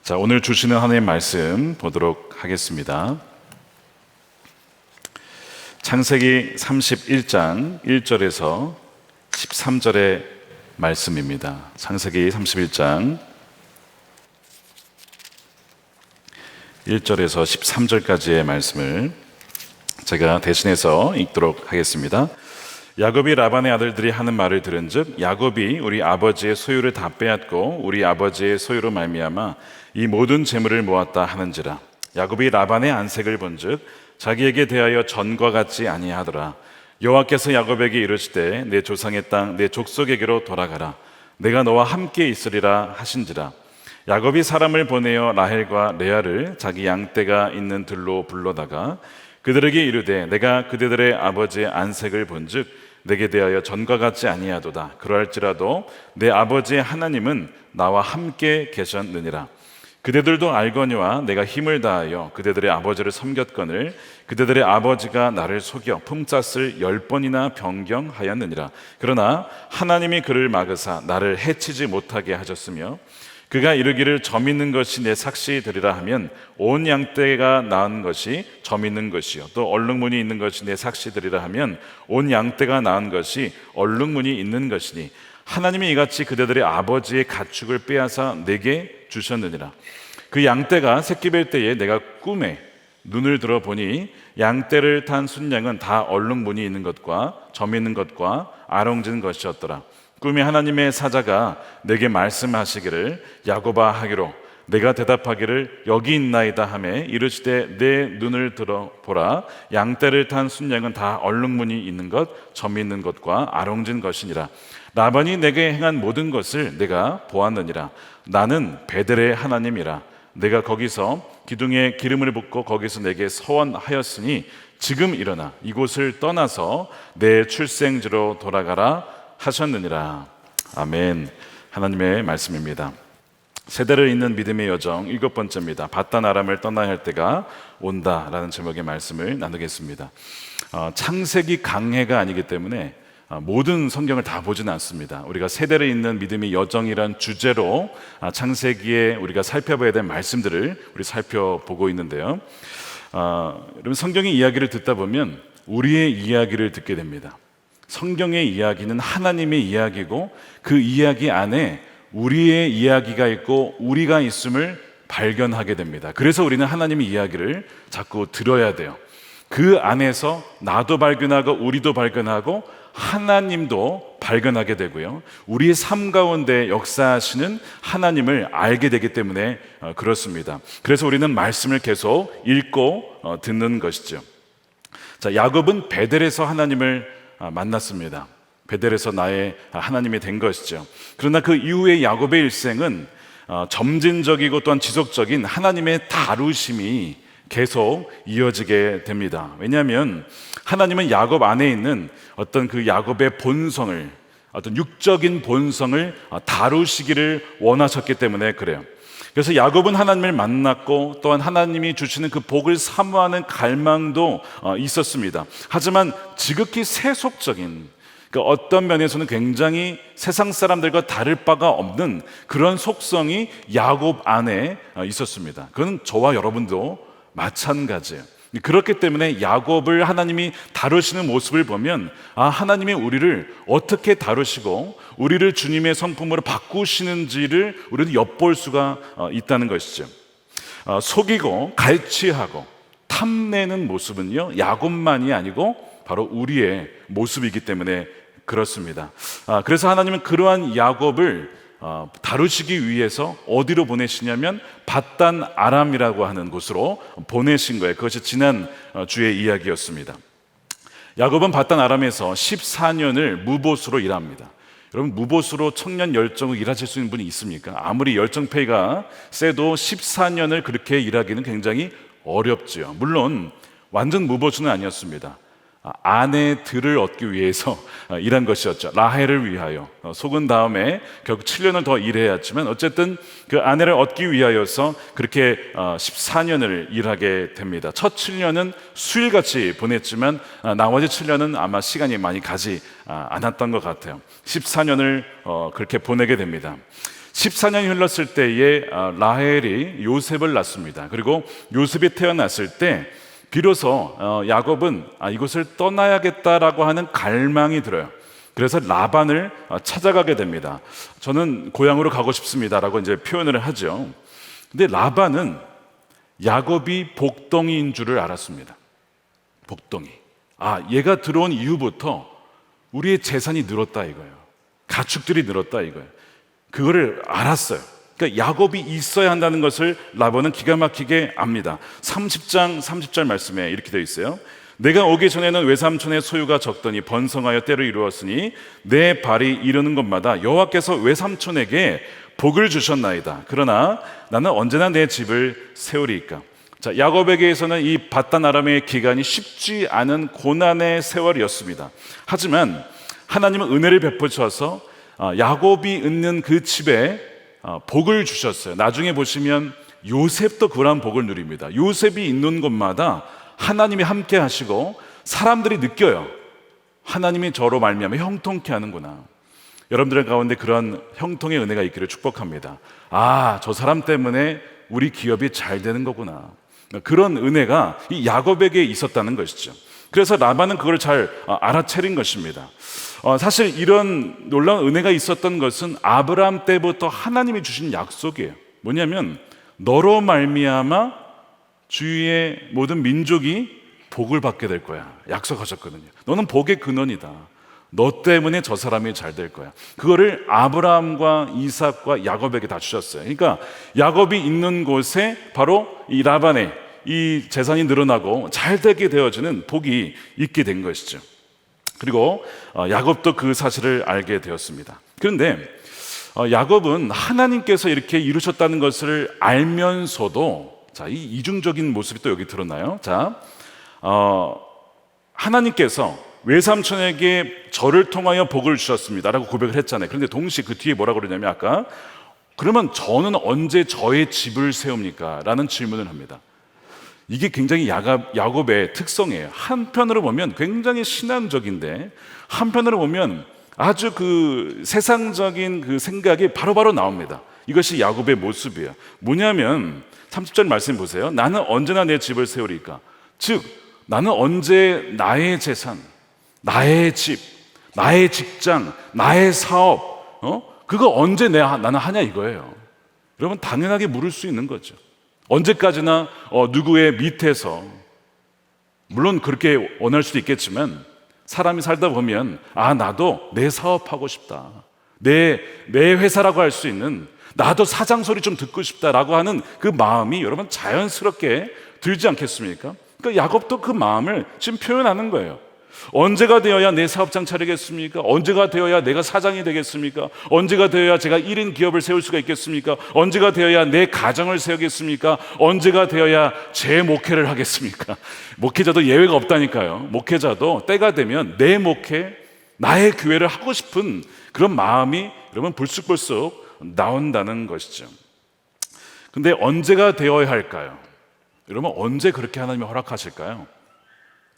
자, 오늘 주시는 하나님의 말씀 보도록 하겠습니다. 창세기 31장 1절에서 13절의 말씀입니다. 창세기 31장 1절에서 13절까지의 말씀을 제가 대신해서 읽도록 하겠습니다. 야곱이 라반의 아들들이 하는 말을 들은즉 야곱이 우리 아버지의 소유를 다 빼앗고 우리 아버지의 소유로 말미암아 이 모든 재물을 모았다 하는지라. 야곱이 라반의 안색을 본즉 자기에게 대하여 전과 같지 아니하더라. 여호와께서 야곱에게 이르시되 내 조상의 땅 내 족속에게로 돌아가라. 내가 너와 함께 있으리라 하신지라. 야곱이 사람을 보내어 라헬과 레아를 자기 양떼가 있는 들로 불러다가 그들에게 이르되 내가 그대들의 아버지의 안색을 본즉 내게 대하여 전과 같지 아니하도다. 그러할지라도 내 아버지의 하나님은 나와 함께 계셨느니라. 그대들도 알거니와 내가 힘을 다하여 그대들의 아버지를 섬겼거늘 그대들의 아버지가 나를 속여 품삯을 10번이나 변경하였느니라. 그러나 하나님이 그를 막으사 나를 해치지 못하게 하셨으며 그가 이르기를 점 있는 것이 내 삭시되리라 하면 온 양떼가 낳은 것이 점 있는 것이요 또 얼룩무늬 있는 것이 내 삭시되리라 하면 온 양떼가 낳은 것이 얼룩무늬 있는 것이니 하나님이 이같이 그대들의 아버지의 가축을 빼앗아 내게 주셨느니라. 그 양떼가 새끼 뵐 때에 내가 꿈에 눈을 들어 보니 양떼를 탄 순양은 다 얼룩무늬 있는 것과 점 있는 것과 아롱진 것이었더라. 꿈에 하나님의 사자가 내게 말씀하시기를 야곱아 하기로 내가 대답하기를 여기 있나이다 하매 이르시되 내 눈을 들어 보라. 양떼를 탄 순양은 다 얼룩무늬 있는 것 점 있는 것과 아롱진 것이니라. 라반이 내게 행한 모든 것을 내가 보았느니라. 나는 베델의 하나님이라. 내가 거기서 기둥에 기름을 붓고 거기서 내게 서원하였으니 지금 일어나 이곳을 떠나서 내 출생지로 돌아가라 하셨느니라. 아멘. 하나님의 말씀입니다. 세대를 잇는 믿음의 여정 7번째입니다. 바단 아람을 떠나야 할 때가 온다라는 제목의 말씀을 나누겠습니다. 창세기 강해가 아니기 때문에 모든 성경을 다 보지는 않습니다. 우리가 세대를 잇는 믿음의 여정이란 주제로 창세기에 우리가 살펴봐야 될 말씀들을 우리 살펴보고 있는데요. 여러분, 성경의 이야기를 듣다 보면 우리의 이야기를 듣게 됩니다. 성경의 이야기는 하나님의 이야기고 그 이야기 안에 우리의 이야기가 있고 우리가 있음을 발견하게 됩니다. 그래서 우리는 하나님의 이야기를 자꾸 들어야 돼요. 그 안에서 나도 발견하고 우리도 발견하고 하나님도 발견하게 되고요. 우리의 삶 가운데 역사하시는 하나님을 알게 되기 때문에 그렇습니다. 그래서 우리는 말씀을 계속 읽고 듣는 것이죠. 자, 야곱은 베델에서 하나님을 만났습니다. 베델에서 나의 하나님이 된 것이죠. 그러나 그 이후에 야곱의 일생은 점진적이고 또한 지속적인 하나님의 다루심이 계속 이어지게 됩니다. 왜냐하면 하나님은 야곱 안에 있는 어떤 그 야곱의 본성을, 어떤 육적인 본성을 다루시기를 원하셨기 때문에 그래요. 그래서 야곱은 하나님을 만났고 또한 하나님이 주시는 그 복을 사모하는 갈망도 있었습니다. 하지만 지극히 세속적인, 어떤 면에서는 굉장히 세상 사람들과 다를 바가 없는 그런 속성이 야곱 안에 있었습니다. 그건 저와 여러분도 마찬가지예요. 그렇기 때문에 야곱을 하나님이 다루시는 모습을 보면 하나님이 우리를 어떻게 다루시고 우리를 주님의 성품으로 바꾸시는지를 우리는 엿볼 수가 있다는 것이죠. 속이고 갈취하고 탐내는 모습은요, 야곱만이 아니고 바로 우리의 모습이기 때문에 그렇습니다. 그래서 하나님은 그러한 야곱을 다루시기 위해서 어디로 보내시냐면 바단 아람이라고 하는 곳으로 보내신 거예요. 그것이 지난 주의 이야기였습니다. 야곱은 바단 아람에서 14년을 무보수로 일합니다. 여러분, 무보수로 청년 열정을 일하실 수 있는 분이 있습니까? 아무리 열정페이가 세도 14년을 그렇게 일하기는 굉장히 어렵죠. 물론 완전 무보수는 아니었습니다. 아내들을 얻기 위해서 일한 것이었죠. 라헬을 위하여 속은 다음에 결국 7년을 더 일해야 했지만 어쨌든 그 아내를 얻기 위하여서 그렇게 14년을 일하게 됩니다. 첫 7년은 수일같이 보냈지만 나머지 7년은 아마 시간이 많이 가지 않았던 것 같아요. 14년을 그렇게 보내게 됩니다. 14년이 흘렀을 때에 라헬이 요셉을 낳습니다. 그리고 요셉이 태어났을 때 비로소 야곱은 이곳을 떠나야겠다라고 하는 갈망이 들어요. 그래서 라반을 찾아가게 됩니다. 저는 고향으로 가고 싶습니다라고 이제 표현을 하죠. 근데 라반은 야곱이 복덩이인 줄을 알았습니다. 복덩이. 얘가 들어온 이후부터 우리의 재산이 늘었다 이거예요. 가축들이 늘었다 이거예요. 그거를 알았어요. 그러니까 야곱이 있어야 한다는 것을 라반은 기가 막히게 압니다. 30장 30절 말씀에 이렇게 되어 있어요. 내가 오기 전에는 외삼촌의 소유가 적더니 번성하여 때를 이루었으니 내 발이 이르는 곳마다 여호와께서 외삼촌에게 복을 주셨나이다. 그러나 나는 언제나 내 집을 세우리이까. 자, 야곱에게서는 이 바단 아람의 기간이 쉽지 않은 고난의 세월이었습니다. 하지만 하나님은 은혜를 베푸셔서 야곱이 있는 그 집에 복을 주셨어요. 나중에 보시면 요셉도 그러한 복을 누립니다. 요셉이 있는 곳마다 하나님이 함께 하시고 사람들이 느껴요. 하나님이 저로 말미암아 형통케 하는구나. 여러분들 가운데 그런 형통의 은혜가 있기를 축복합니다. 저 사람 때문에 우리 기업이 잘 되는 거구나. 그런 은혜가 이 야곱에게 있었다는 것이죠. 그래서 라반은 그걸 잘 알아차린 것입니다. 사실 이런 놀라운 은혜가 있었던 것은 아브라함 때부터 하나님이 주신 약속이에요. 뭐냐면 너로 말미암아 주위의 모든 민족이 복을 받게 될 거야. 약속하셨거든요. 너는 복의 근원이다. 너 때문에 저 사람이 잘 될 거야. 그거를 아브라함과 이삭과 야곱에게 다 주셨어요. 그러니까 야곱이 있는 곳에 바로 이 라반의 이 재산이 늘어나고 잘 되게 되어지는 복이 있게 된 것이죠. 그리고 야곱도 그 사실을 알게 되었습니다. 그런데 야곱은 하나님께서 이렇게 이루셨다는 것을 알면서도 이 이중적인 모습이 또 여기 드러나요. 하나님께서 외삼촌에게 저를 통하여 복을 주셨습니다라고 고백을 했잖아요. 그런데 동시에 그 뒤에 뭐라고 그러냐면 아까 그러면 저는 언제 저의 집을 세웁니까? 라는 질문을 합니다. 이게 굉장히 야곱의 특성이에요. 한편으로 보면 굉장히 신앙적인데 한편으로 보면 아주 그 세상적인 그 생각이 바로바로 나옵니다. 이것이 야곱의 모습이에요. 뭐냐면 30절 말씀 보세요. 나는 언제나 내 집을 세우리까. 즉 나는 언제 나의 재산, 나의 집, 나의 직장, 나의 사업 그거 언제 나는 하냐 이거예요. 여러분 당연하게 물을 수 있는 거죠. 언제까지나 누구의 밑에서, 물론 그렇게 원할 수도 있겠지만 사람이 살다 보면 나도 내 사업하고 싶다, 내 회사라고 할 수 있는 나도 사장 소리 좀 듣고 싶다라고 하는 그 마음이 여러분 자연스럽게 들지 않겠습니까? 그러니까 야곱도 그 마음을 지금 표현하는 거예요. 언제가 되어야 내 사업장 차리겠습니까? 언제가 되어야 내가 사장이 되겠습니까? 언제가 되어야 제가 1인 기업을 세울 수가 있겠습니까? 언제가 되어야 내 가정을 세우겠습니까? 언제가 되어야 제 목회를 하겠습니까? 목회자도 예외가 없다니까요. 목회자도 때가 되면 내 목회, 나의 교회를 하고 싶은 그런 마음이 여러분 불쑥불쑥 나온다는 것이죠. 근데 언제가 되어야 할까요? 여러분 언제 그렇게 하나님이 허락하실까요?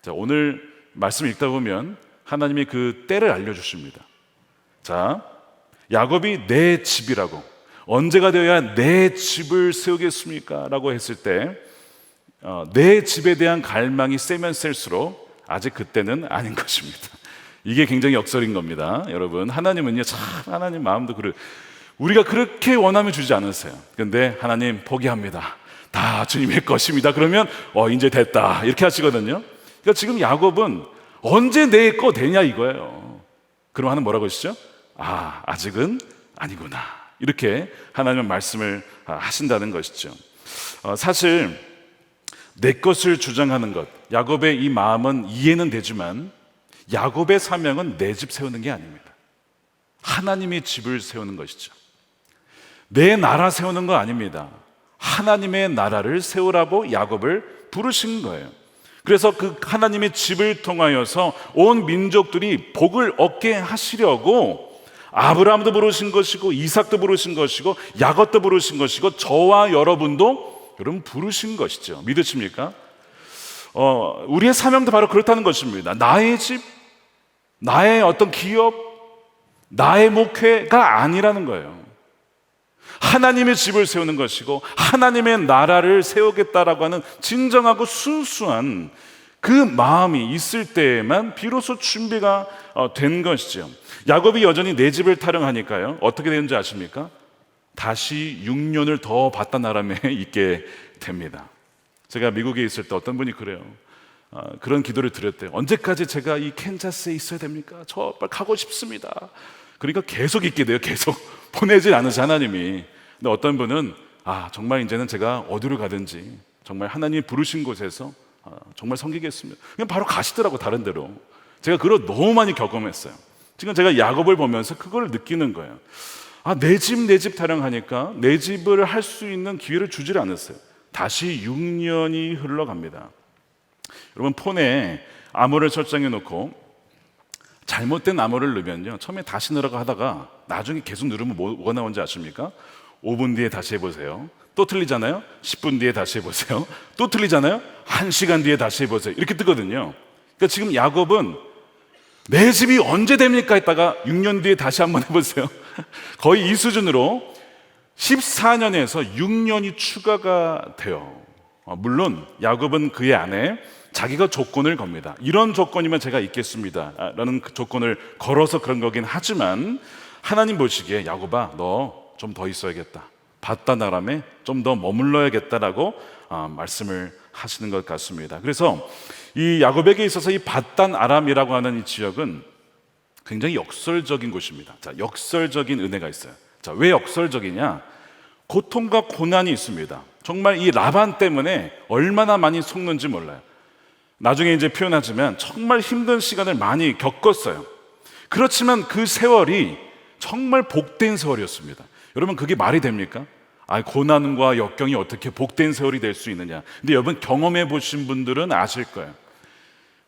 자, 오늘 말씀 읽다 보면 하나님이 그 때를 알려주십니다. 야곱이 내 집이라고, 언제가 되어야 내 집을 세우겠습니까? 라고 했을 때 내 집에 대한 갈망이 세면 셀수록 아직 그때는 아닌 것입니다. 이게 굉장히 역설인 겁니다. 여러분 하나님은요 참 하나님 마음도 우리가 그렇게 원하면 주지 않으세요. 그런데 하나님 포기합니다. 다 주님의 것입니다. 그러면 이제 됐다 이렇게 하시거든요. 그러니까 지금 야곱은 언제 내 거 되냐 이거예요. 그럼 하나님 뭐라고 하시죠? 아직은 아니구나. 이렇게 하나님은 말씀을 하신다는 것이죠. 사실 내 것을 주장하는 것, 야곱의 이 마음은 이해는 되지만 야곱의 사명은 내 집 세우는 게 아닙니다. 하나님의 집을 세우는 것이죠. 내 나라 세우는 거 아닙니다. 하나님의 나라를 세우라고 야곱을 부르신 거예요. 그래서 그 하나님의 집을 통하여서 온 민족들이 복을 얻게 하시려고 아브라함도 부르신 것이고 이삭도 부르신 것이고 야곱도 부르신 것이고 저와 여러분도 여러분 부르신 것이죠. 믿으십니까? 우리의 사명도 바로 그렇다는 것입니다. 나의 집, 나의 어떤 기업, 나의 목회가 아니라는 거예요. 하나님의 집을 세우는 것이고 하나님의 나라를 세우겠다라고 하는 진정하고 순수한 그 마음이 있을 때에만 비로소 준비가 된 것이죠. 야곱이 여전히 내 집을 타령하니까요, 어떻게 되는지 아십니까? 다시 6년을 더 바단 아람에 있게 됩니다. 제가 미국에 있을 때 어떤 분이 그래요. 그런 기도를 드렸대요. 언제까지 제가 이 캔자스에 있어야 됩니까? 저 빨리 가고 싶습니다. 그러니까 계속 있게 돼요. 계속 보내질 않으시 하나님이. 근데 어떤 분은 정말 이제는 제가 어디로 가든지 정말 하나님이 부르신 곳에서 정말 섬기겠습니다. 그냥 바로 가시더라고, 다른 데로. 제가 그걸 너무 많이 경험했어요. 지금 제가 야곱을 보면서 그걸 느끼는 거예요. 내 집 타령하니까 내 집을 할 수 있는 기회를 주질 않았어요. 다시 6년이 흘러갑니다. 여러분, 폰에 암호를 설정해 놓고 잘못된 암호를 넣으면요, 처음에 다시 넣으라고 하다가 나중에 계속 누르면 뭐가 나오는지 아십니까? 5분 뒤에 다시 해보세요. 또 틀리잖아요. 10분 뒤에 다시 해보세요. 또 틀리잖아요. 1시간 뒤에 다시 해보세요. 이렇게 뜨거든요. 그러니까 지금 야곱은 내 집이 언제 됩니까? 했다가 6년 뒤에 다시 한번 해보세요. 거의 이 수준으로 14년에서 6년이 추가가 돼요. 물론 야곱은 그의 안에 자기가 조건을 겁니다. 이런 조건이면 제가 있겠습니다 라는 그 조건을 걸어서 그런 거긴 하지만, 하나님 보시기에 야곱아, 너 좀 더 있어야겠다, 바단 아람에 좀 더 머물러야겠다라고 말씀을 하시는 것 같습니다. 그래서 이 야곱에게 있어서 이 바단 아람이라고 하는 이 지역은 굉장히 역설적인 곳입니다. 자, 역설적인 은혜가 있어요. 자, 왜 역설적이냐? 고통과 고난이 있습니다. 정말 이 라반 때문에 얼마나 많이 속는지 몰라요. 나중에 이제 표현하지만 정말 힘든 시간을 많이 겪었어요. 그렇지만 그 세월이 정말 복된 세월이었습니다. 여러분, 그게 말이 됩니까? 고난과 역경이 어떻게 복된 세월이 될 수 있느냐. 근데 여러분, 경험해 보신 분들은 아실 거예요.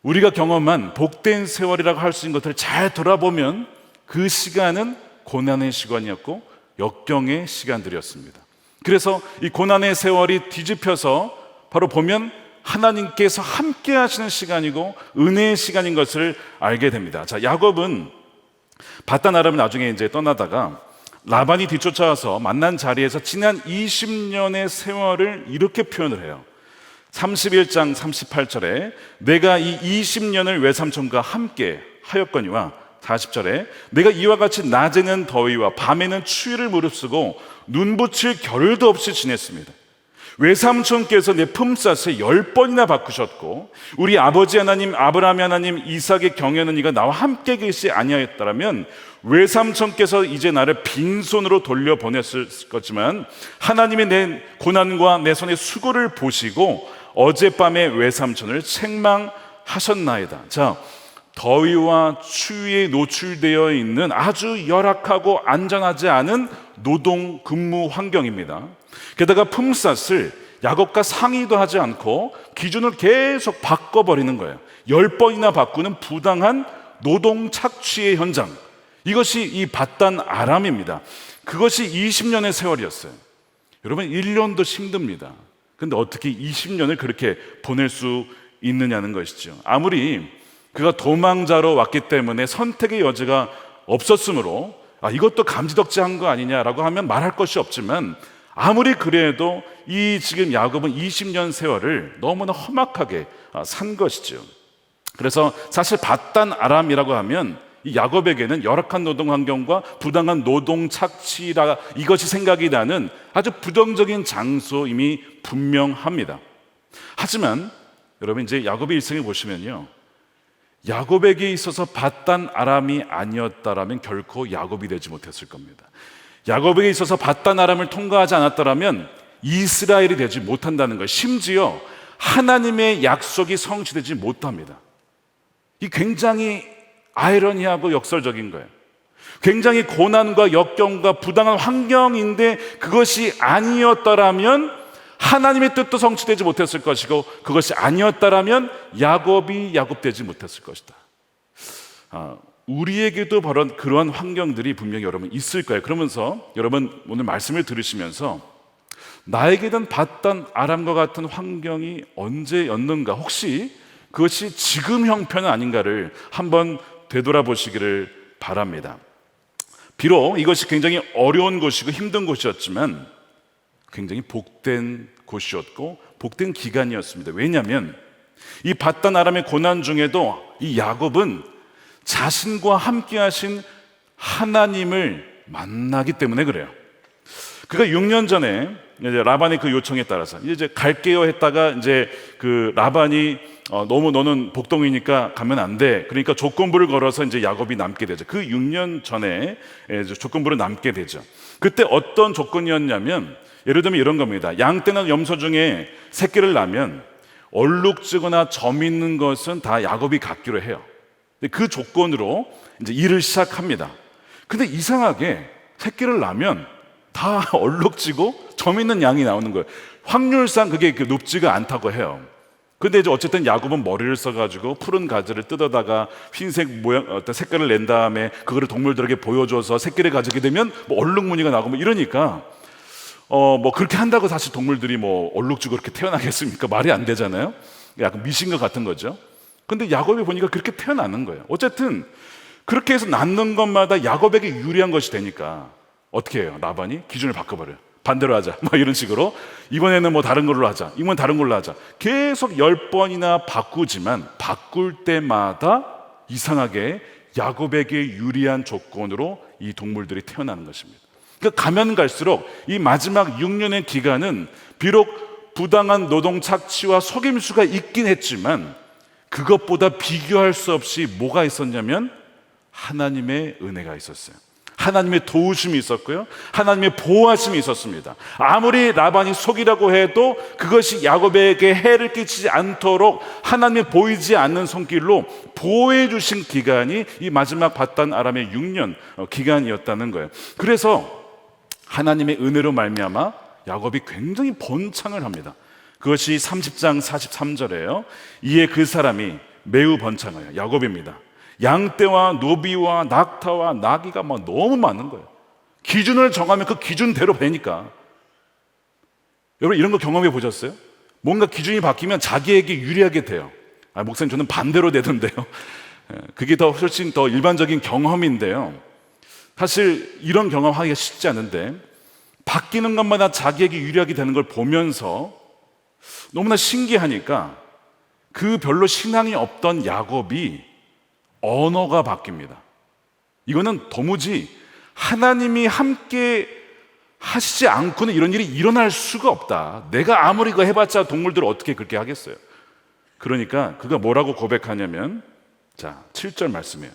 우리가 경험한 복된 세월이라고 할 수 있는 것들을 잘 돌아보면 그 시간은 고난의 시간이었고 역경의 시간들이었습니다. 그래서 이 고난의 세월이 뒤집혀서 바로 보면 하나님께서 함께 하시는 시간이고 은혜의 시간인 것을 알게 됩니다. 자, 야곱은 바단 아람을 나중에 이제 떠나다가 라반이 뒤쫓아와서 만난 자리에서 지난 20년의 세월을 이렇게 표현을 해요. 31장 38절에 내가 이 20년을 외삼촌과 함께 하였거니와, 40절에 내가 이와 같이 낮에는 더위와 밤에는 추위를 무릅쓰고 눈 붙일 겨를도 없이 지냈습니다. 외삼촌께서 내 품삯을 10번이나 바꾸셨고 우리 아버지 하나님 아브라함의 하나님 이삭의 경외하는 이가 나와 함께 계시지 아니하였더라면 외삼촌께서 이제 나를 빈손으로 돌려보냈을 거지만 하나님의 내 고난과 내 손의 수고를 보시고 어젯밤에 외삼촌을 책망하셨나이다. 자, 더위와 추위에 노출되어 있는 아주 열악하고 안전하지 않은 노동 근무 환경입니다. 게다가 품삯을 야곱과 상의도 하지 않고 기준을 계속 바꿔버리는 거예요. 10번이나 바꾸는 부당한 노동 착취의 현장, 이것이 이 바단 아람입니다. 그것이 20년의 세월이었어요. 여러분, 1년도 힘듭니다. 근데 어떻게 20년을 그렇게 보낼 수 있느냐는 것이죠. 아무리 그가 도망자로 왔기 때문에 선택의 여지가 없었으므로 이것도 감지덕지한 거 아니냐라고 하면 말할 것이 없지만, 아무리 그래도 이 지금 야곱은 20년 세월을 너무나 험악하게 산 것이죠. 그래서 사실 바단 아람이라고 하면 이 야곱에게는 열악한 노동 환경과 부당한 노동 착취라 이것이 생각이 나는 아주 부정적인 장소임이 분명합니다. 하지만 여러분, 이제 야곱의 일생을 보시면요, 야곱에게 있어서 바단 아람이 아니었다라면 결코 야곱이 되지 못했을 겁니다. 야곱에게 있어서 바단 아람을 통과하지 않았더라면 이스라엘이 되지 못한다는 것, 심지어 하나님의 약속이 성취되지 못합니다. 이 굉장히 아이러니하고 역설적인 거예요. 굉장히 고난과 역경과 부당한 환경인데 그것이 아니었더라면 하나님의 뜻도 성취되지 못했을 것이고, 그것이 아니었다라면 야곱이 야곱되지 못했을 것이다. 우리에게도 바로 그러한 환경들이 분명히 여러분 있을 거예요. 그러면서 여러분 오늘 말씀을 들으시면서 나에게는 바단 아람과 같은 환경이 언제였는가, 혹시 그것이 지금 형편은 아닌가를 한번 되돌아보시기를 바랍니다. 비록 이것이 굉장히 어려운 곳이고 힘든 곳이었지만 굉장히 복된 곳이었고 복된 기간이었습니다. 왜냐하면 이 바단 아람의 고난 중에도 이 야곱은 자신과 함께 하신 하나님을 만나기 때문에 그래요. 그가 6년 전에 이제 라반의 그 요청에 따라서 이제 갈게요 했다가 이제 그 라반이 너무 너는 복덩이니까 가면 안 돼. 그러니까 조건부를 걸어서 이제 야곱이 남게 되죠. 그 6년 전에 조건부를 남게 되죠. 그때 어떤 조건이었냐면 예를 들면 이런 겁니다. 양떼나 염소 중에 새끼를 낳으면 얼룩지거나 점 있는 것은 다 야곱이 갖기로 해요. 그 조건으로 이제 일을 시작합니다. 근데 이상하게 새끼를 낳으면 다 얼룩지고 점 있는 양이 나오는 거예요. 확률상 그게 높지가 않다고 해요. 근데 이제 어쨌든 야곱은 머리를 써가지고 푸른 가지를 뜯어다가 흰색 모양 어떤 색깔을 낸 다음에 그거를 동물들에게 보여줘서 새끼를 가지게 되면 뭐 얼룩무늬가 나고 뭐 이러니까 뭐 그렇게 한다고 사실 동물들이 뭐 얼룩지고 그렇게 태어나겠습니까? 말이 안 되잖아요. 약간 미신과 같은 거죠. 근데 야곱이 보니까 그렇게 태어나는 거예요. 어쨌든 그렇게 해서 낳는 것마다 야곱에게 유리한 것이 되니까 어떻게 해요? 라반이 기준을 바꿔버려요. 반대로 하자. 뭐 이런 식으로. 이번에는 뭐 다른 걸로 하자. 이번엔 다른 걸로 하자. 계속 10번이나 바꾸지만 바꿀 때마다 이상하게 야곱에게 유리한 조건으로 이 동물들이 태어나는 것입니다. 그러니까 가면 갈수록 이 마지막 6년의 기간은 비록 부당한 노동 착취와 속임수가 있긴 했지만 그것보다 비교할 수 없이 뭐가 있었냐면 하나님의 은혜가 있었어요. 하나님의 도우심이 있었고요, 하나님의 보호하심이 있었습니다. 아무리 라반이 속이라고 해도 그것이 야곱에게 해를 끼치지 않도록 하나님의 보이지 않는 손길로 보호해 주신 기간이 이 마지막 바단 아람의 6년 기간이었다는 거예요. 그래서 하나님의 은혜로 말미암아 야곱이 굉장히 번창을 합니다. 그것이 30장 43절이에요. 이에 그 사람이 매우 번창해요. 야곱입니다. 양떼와 노비와 낙타와 나귀가 막 너무 많은 거예요. 기준을 정하면 그 기준대로 되니까. 여러분 이런 거 경험해 보셨어요? 뭔가 기준이 바뀌면 자기에게 유리하게 돼요. 목사님 저는 반대로 되던데요. 그게 훨씬 더 일반적인 경험인데요. 사실 이런 경험하기가 쉽지 않은데 바뀌는 것마다 자기에게 유리하게 되는 걸 보면서 너무나 신기하니까 그 별로 신앙이 없던 야곱이 언어가 바뀝니다. 이거는 도무지 하나님이 함께 하시지 않고는 이런 일이 일어날 수가 없다. 내가 아무리 그거 해봤자 동물들을 어떻게 그렇게 하겠어요. 그러니까 그가 뭐라고 고백하냐면 자 7절 말씀이에요.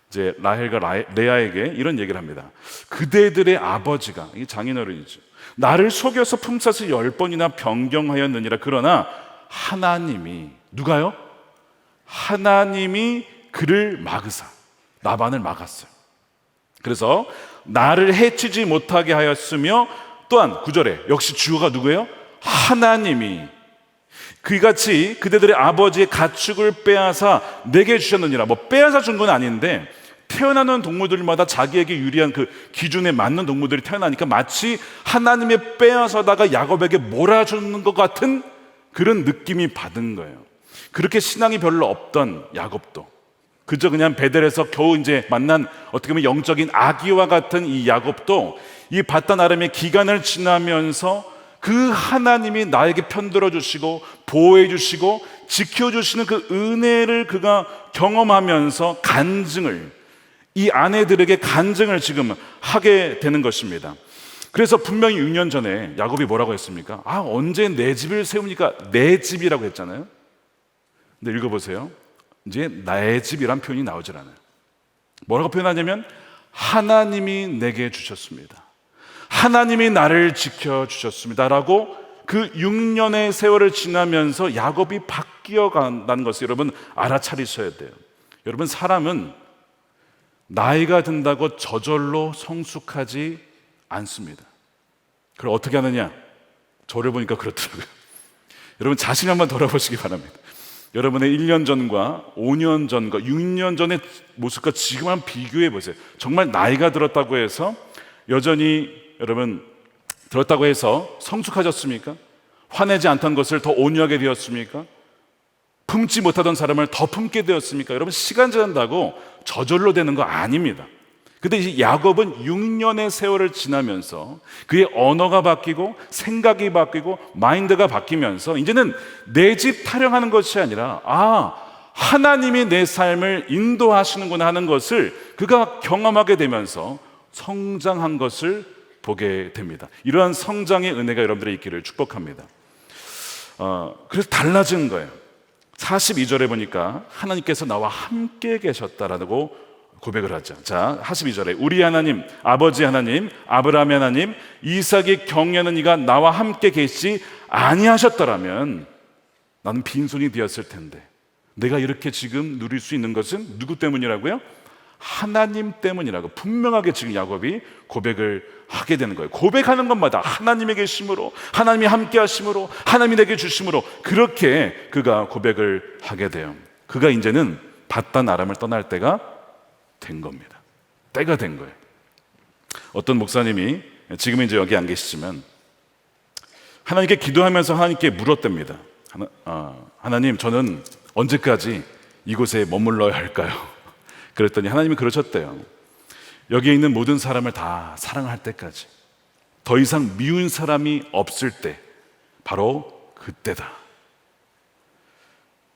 이제 라헬과 레아에게 이런 얘기를 합니다. 그대들의 아버지가, 이게 장인어른이죠, 나를 속여서 품삯을 10번이나 변경하였느니라. 그러나 하나님이, 누가요? 하나님이 그를 막으사, 라반을 막았어요. 그래서 나를 해치지 못하게 하였으며 또한 9절에 역시 주어가 누구예요? 하나님이 그같이 그대들의 아버지의 가축을 빼앗아 내게 주셨느니라. 뭐 빼앗아 준 건 아닌데 태어나는 동물들마다 자기에게 유리한 그 기준에 맞는 동물들이 태어나니까 마치 하나님의 빼앗아다가 야곱에게 몰아주는 것 같은 그런 느낌이 받은 거예요. 그렇게 신앙이 별로 없던 야곱도, 그저 그냥 베델에서 겨우 이제 만난 어떻게 보면 영적인 아기와 같은 이 야곱도 이 바단 아람의 기간을 지나면서 그 하나님이 나에게 편들어 주시고 보호해 주시고 지켜 주시는 그 은혜를 그가 경험하면서 간증을, 이 아내들에게 간증을 지금 하게 되는 것입니다. 그래서 분명히 6년 전에 야곱이 뭐라고 했습니까? 언제 내 집을 세우니까 내 집이라고 했잖아요. 근데 읽어보세요. 이제 나의 집이란 표현이 나오질 않아요. 뭐라고 표현하냐면 하나님이 내게 주셨습니다, 하나님이 나를 지켜주셨습니다 라고 그 6년의 세월을 지나면서 야곱이 바뀌어 간다는 것을 여러분 알아차리셔야 돼요. 여러분 사람은 나이가 든다고 저절로 성숙하지 않습니다. 그걸 어떻게 하느냐? 저를 보니까 그렇더라고요. 여러분 자신 한번 돌아보시기 바랍니다. 여러분의 1년 전과 5년 전과 6년 전의 모습과 지금 한번 비교해 보세요. 정말 나이가 들었다고 해서 여전히 여러분 들었다고 해서 성숙하셨습니까? 화내지 않던 것을 더 온유하게 되었습니까? 품지 못하던 사람을 더 품게 되었습니까? 여러분 시간 지난다고 저절로 되는 거 아닙니다. 근데 이 야곱은 6년의 세월을 지나면서 그의 언어가 바뀌고 생각이 바뀌고 마인드가 바뀌면서 이제는 내 집 타령하는 것이 아니라 하나님이 내 삶을 인도하시는구나 하는 것을 그가 경험하게 되면서 성장한 것을 보게 됩니다. 이러한 성장의 은혜가 여러분들의 있기를 축복합니다. 그래서 달라진 거예요. 42절에 보니까 하나님께서 나와 함께 계셨다라고 고백을 하죠. 자, 42절에 우리 하나님, 아버지 하나님, 아브라함의 하나님, 이삭의 경외하는 이가 나와 함께 계시지 아니하셨더라면 나는 빈손이 되었을 텐데, 내가 이렇게 지금 누릴 수 있는 것은 누구 때문이라고요? 하나님 때문이라고 분명하게 지금 야곱이 고백을 하게 되는 거예요. 고백하는 것마다 하나님의 계심으로, 하나님이 함께 하심으로, 하나님이 내게 주심으로, 그렇게 그가 고백을 하게 돼요. 그가 이제는 바단 아람을 떠날 때가 된 겁니다. 때가 된 거예요. 어떤 목사님이, 지금은 이제 여기 안 계시지만, 하나님께 기도하면서 하나님께 물었답니다. 하나님, 저는 언제까지 이곳에 머물러야 할까요? 그랬더니 하나님이 그러셨대요. 여기에 있는 모든 사람을 다 사랑할 때까지, 더 이상 미운 사람이 없을 때, 바로 그때다.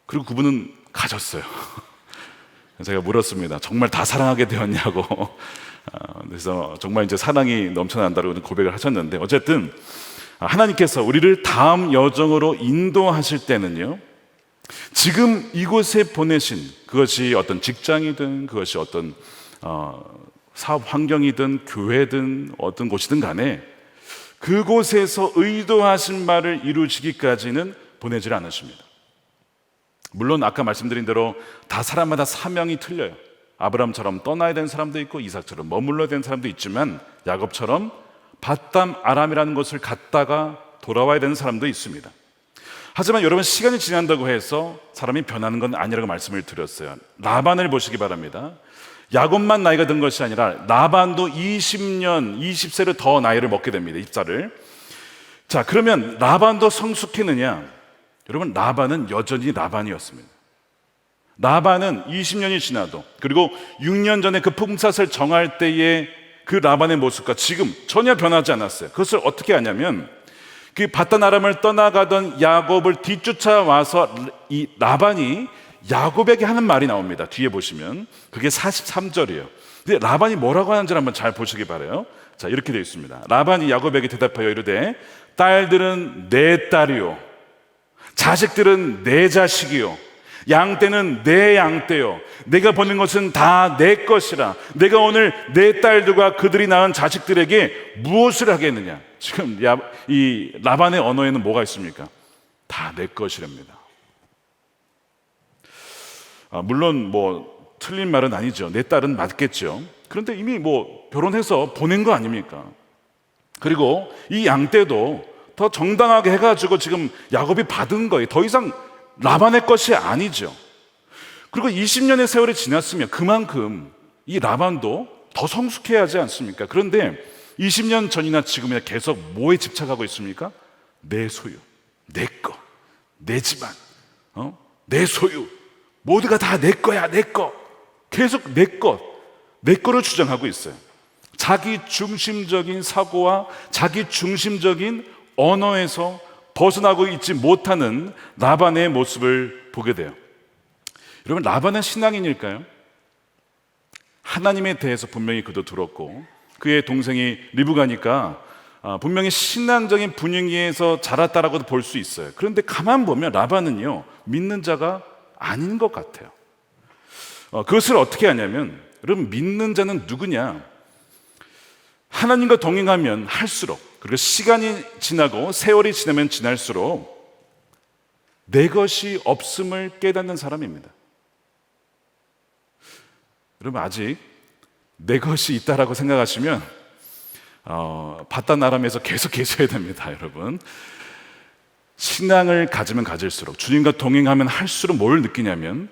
그리고 그분은 가셨어요. 제가 물었습니다. 정말 다 사랑하게 되었냐고. 그래서 정말 이제 사랑이 넘쳐난다고 고백을 하셨는데, 어쨌든 하나님께서 우리를 다음 여정으로 인도하실 때는요, 지금 이곳에 보내신, 그것이 어떤 직장이든 그것이 어떤 사업 환경이든 교회든 어떤 곳이든 간에 그곳에서 의도하신 바를 이루시기까지는 보내질 않으십니다. 물론 아까 말씀드린 대로 다 사람마다 사명이 틀려요. 아브라함처럼 떠나야 되는 사람도 있고 이삭처럼 머물러야 되는 사람도 있지만, 야곱처럼 바단 아람이라는 곳을 갔다가 돌아와야 되는 사람도 있습니다. 하지만 여러분, 시간이 지난다고 해서 사람이 변하는 건 아니라고 말씀을 드렸어요. 라반을 보시기 바랍니다. 야곱만 나이가 든 것이 아니라 라반도 20년, 20세를 더 나이를 먹게 됩니다. 입사를. 자, 그러면 라반도 성숙했느냐? 여러분, 라반은 여전히 라반이었습니다. 라반은 20년이 지나도, 그리고 6년 전에 그 품삯을 정할 때의 그 라반의 모습과 지금 전혀 변하지 않았어요. 그것을 어떻게 하냐면, 그 바단 아람을 떠나가던 야곱을 뒤쫓아와서 이 라반이 야곱에게 하는 말이 나옵니다. 뒤에 보시면 그게 43절이에요. 근데 라반이 뭐라고 하는지를 한번 잘 보시기 바라요. 자, 이렇게 되어 있습니다. 라반이 야곱에게 대답하여 이르되, 딸들은 내 딸이요, 자식들은 내 자식이요, 양떼는 내 양떼요, 내가 버는 것은 다 내 것이라. 내가 오늘 내 딸들과 그들이 낳은 자식들에게 무엇을 하겠느냐. 지금 이 라반의 언어에는 뭐가 있습니까? 다 내 것이랍니다. 물론 뭐 틀린 말은 아니죠. 내 딸은 맞겠죠. 그런데 이미 뭐 결혼해서 보낸 거 아닙니까? 그리고 이 양떼도 더 정당하게 해가지고 지금 야곱이 받은 거예요. 더 이상 라반의 것이 아니죠. 그리고 20년의 세월이 지났으면 그만큼 이 라반도 더 성숙해야 하지 않습니까? 그런데 20년 전이나 지금이나 계속 뭐에 집착하고 있습니까? 내 소유, 내 거, 내 집안, 내 소유, 모두가 다 내 거야, 내 거. 계속 내 것, 내 거를 주장하고 있어요. 자기 중심적인 사고와 자기 중심적인 언어에서 벗어나고 있지 못하는 라반의 모습을 보게 돼요. 여러분, 라반은 신앙인일까요? 하나님에 대해서 분명히 그도 들었고, 그의 동생이 리브가니까 분명히 신앙적인 분위기에서 자랐다라고도 볼 수 있어요. 그런데 가만 보면 라반은요, 믿는 자가 아닌 것 같아요. 그것을 어떻게 하냐면, 여러분, 믿는 자는 누구냐? 하나님과 동행하면 할수록, 그리고 시간이 지나고 세월이 지나면 지날수록 내 것이 없음을 깨닫는 사람입니다. 여러분, 아직 내 것이 있다라고 생각하시면 바단 아람에서 계속 계셔야 됩니다. 여러분, 신앙을 가지면 가질수록, 주님과 동행하면 할수록 뭘 느끼냐면,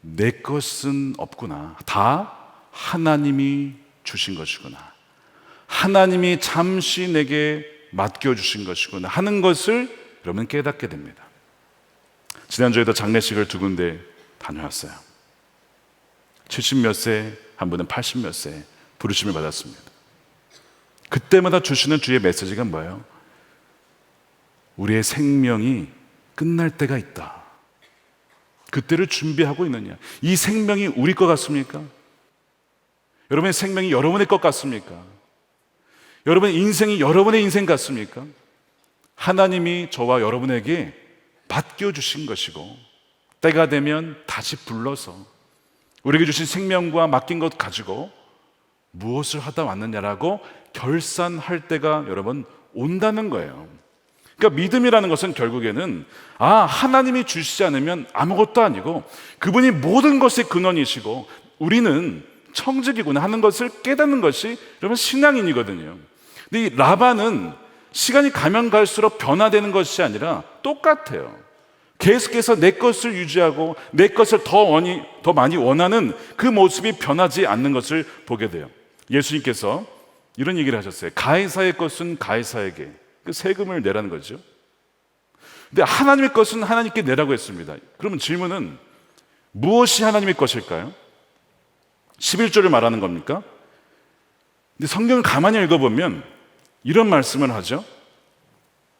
내 것은 없구나, 다 하나님이 주신 것이구나, 하나님이 잠시 내게 맡겨주신 것이구나 하는 것을 여러분 깨닫게 됩니다. 지난주에도 장례식을 두 군데 다녀왔어요. 70몇 세, 한 분은 80몇 세, 부르심을 받았습니다. 그때마다 주시는 주의 메시지가 뭐예요? 우리의 생명이 끝날 때가 있다. 그때를 준비하고 있느냐? 이 생명이 우리 것 같습니까? 여러분의 생명이 여러분의 것 같습니까? 여러분의 인생이 여러분의 인생 같습니까? 하나님이 저와 여러분에게 맡겨주신 것이고 때가 되면 다시 불러서 우리에게 주신 생명과 맡긴 것 가지고 무엇을 하다 왔느냐라고 결산할 때가 여러분 온다는 거예요. 그러니까 믿음이라는 것은 결국에는 하나님이 주시지 않으면 아무것도 아니고 그분이 모든 것의 근원이시고 우리는 청직이구나 하는 것을 깨닫는 것이 여러분 신앙인이거든요. 근데 이 라반은 시간이 가면 갈수록 변화되는 것이 아니라 똑같아요. 계속해서 내 것을 유지하고 내 것을 더 많이 원하는 그 모습이 변하지 않는 것을 보게 돼요. 예수님께서 이런 얘기를 하셨어요. 가이사의 것은 가이사에게 그 세금을 내라는 거죠. 근데 하나님의 것은 하나님께 내라고 했습니다. 그러면 질문은 무엇이 하나님의 것일까요? 11조를 말하는 겁니까? 근데 성경을 가만히 읽어보면 이런 말씀을 하죠.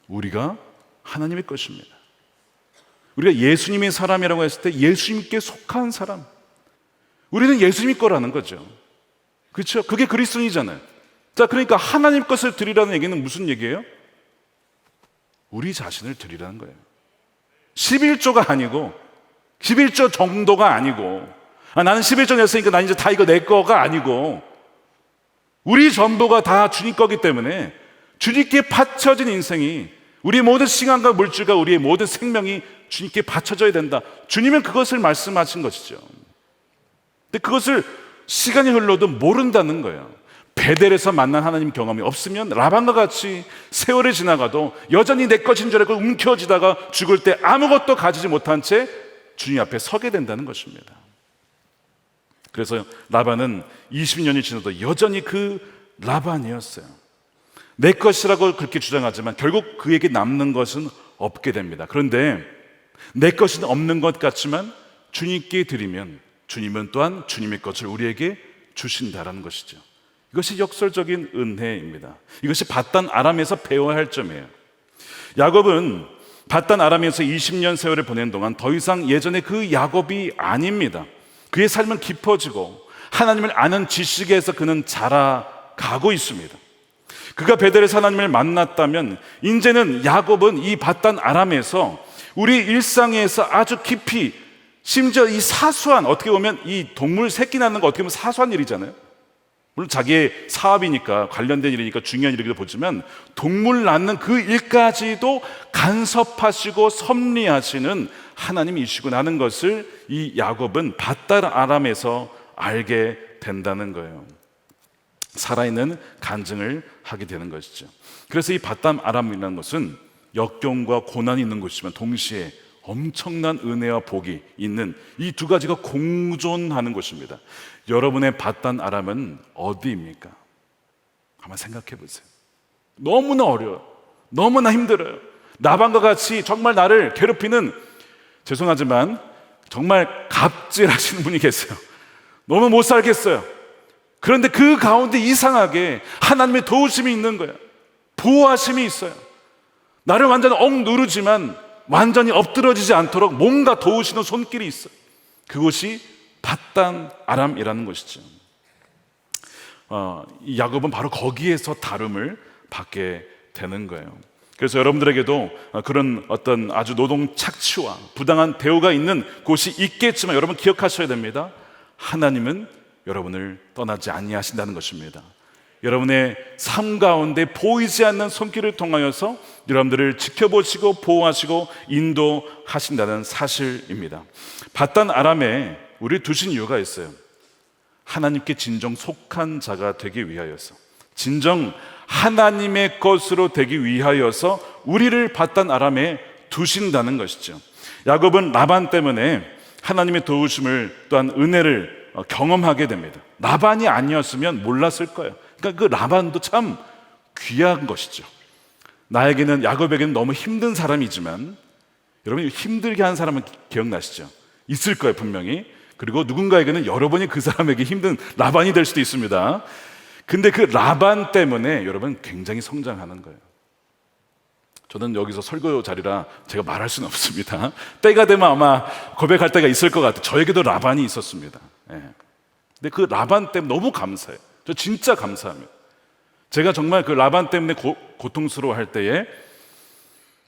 우리가 하나님의 것입니다. 우리가 예수님의 사람이라고 했을 때 예수님께 속한 사람, 우리는 예수님 거라는 거죠. 그렇죠? 그게 그리스도인이잖아요. 자, 그러니까 하나님 것을 드리라는 얘기는 무슨 얘기예요? 우리 자신을 드리라는 거예요. 11조가 아니고 11조 정도가 아니고 나는 11조 냈으니까 난 이제 다 이거 내 거가 아니고 우리 전부가 다 주님 거기 때문에 주님께 바쳐진 인생이 우리의 모든 시간과 물질과 우리의 모든 생명이 주님께 바쳐져야 된다. 주님은 그것을 말씀하신 것이죠. 근데 그것을 시간이 흘러도 모른다는 거예요. 베델에서 만난 하나님 경험이 없으면 라반과 같이 세월이 지나가도 여전히 내 것인 줄 알고 움켜쥐다가 죽을 때 아무것도 가지지 못한 채 주님 앞에 서게 된다는 것입니다. 그래서 라반은 20년이 지나도 여전히 그 라반이었어요. 내 것이라고 그렇게 주장하지만 결국 그에게 남는 것은 없게 됩니다. 그런데 내 것은 없는 것 같지만 주님께 드리면 주님은 또한 주님의 것을 우리에게 주신다라는 것이죠. 이것이 역설적인 은혜입니다. 이것이 밧단 아람에서 배워야 할 점이에요. 야곱은 밧단 아람에서 20년 세월을 보낸 동안 더 이상 예전의 그 야곱이 아닙니다. 그의 삶은 깊어지고 하나님을 아는 지식에서 그는 자라가고 있습니다. 그가 베델에서 하나님을 만났다면 이제는 야곱은 이 밧단 아람에서 우리 일상에서 아주 깊이 심지어 이 사소한 어떻게 보면 이 동물 새끼 낳는 거 어떻게 보면 사소한 일이잖아요. 물론 자기의 사업이니까 관련된 일이니까 중요한 일이기도 보지만 동물 낳는 그 일까지도 간섭하시고 섭리하시는 하나님이시구나 하는 것을 이 야곱은 밧단 아람에서 알게 된다는 거예요. 살아있는 간증을 하게 되는 것이죠. 그래서 이 밧단 아람이라는 것은 역경과 고난이 있는 곳이지만 동시에 엄청난 은혜와 복이 있는 이 두 가지가 공존하는 곳입니다. 여러분의 밧단 아람은 어디입니까? 한번 생각해 보세요. 너무나 어려워요. 너무나 힘들어요. 라반과 같이 정말 나를 괴롭히는, 죄송하지만 정말 갑질하시는 분이 계세요. 너무 못 살겠어요. 그런데 그 가운데 이상하게 하나님의 도우심이 있는 거예요. 보호하심이 있어요. 나를 완전히 억누르지만 완전히 엎드러지지 않도록 뭔가 도우시는 손길이 있어요. 그것이 밧단 아람이라는 것이죠. 이 야곱은 바로 거기에서 다름을 받게 되는 거예요. 그래서 여러분들에게도 그런 어떤 아주 노동 착취와 부당한 대우가 있는 곳이 있겠지만 여러분 기억하셔야 됩니다. 하나님은 여러분을 떠나지 아니하신다는 것입니다. 여러분의 삶 가운데 보이지 않는 손길을 통하여서 여러분들을 지켜보시고 보호하시고 인도하신다는 사실입니다. 밧단 아람에 우리 두신 이유가 있어요. 하나님께 진정 속한 자가 되기 위하여서, 진정 하나님의 것으로 되기 위하여서 우리를 밧단 아람에 두신다는 것이죠. 야곱은 라반 때문에 하나님의 도우심을 또한 은혜를 경험하게 됩니다. 라반이 아니었으면 몰랐을 거예요. 그러니까 그 라반도 참 귀한 것이죠. 나에게는, 야곱에게는 너무 힘든 사람이지만, 여러분 힘들게 한 사람은 기억나시죠? 있을 거예요 분명히. 그리고 누군가에게는 여러분이 그 사람에게 힘든 라반이 될 수도 있습니다. 근데 그 라반 때문에 여러분 굉장히 성장하는 거예요. 저는 여기서 설교 자리라 제가 말할 수는 없습니다. 때가 되면 아마 고백할 때가 있을 것 같아요. 저에게도 라반이 있었습니다. 예. 근데 그 라반 때문에 너무 감사해요. 저 진짜 감사합니다. 제가 정말 그 라반 때문에 고통스러워할 때에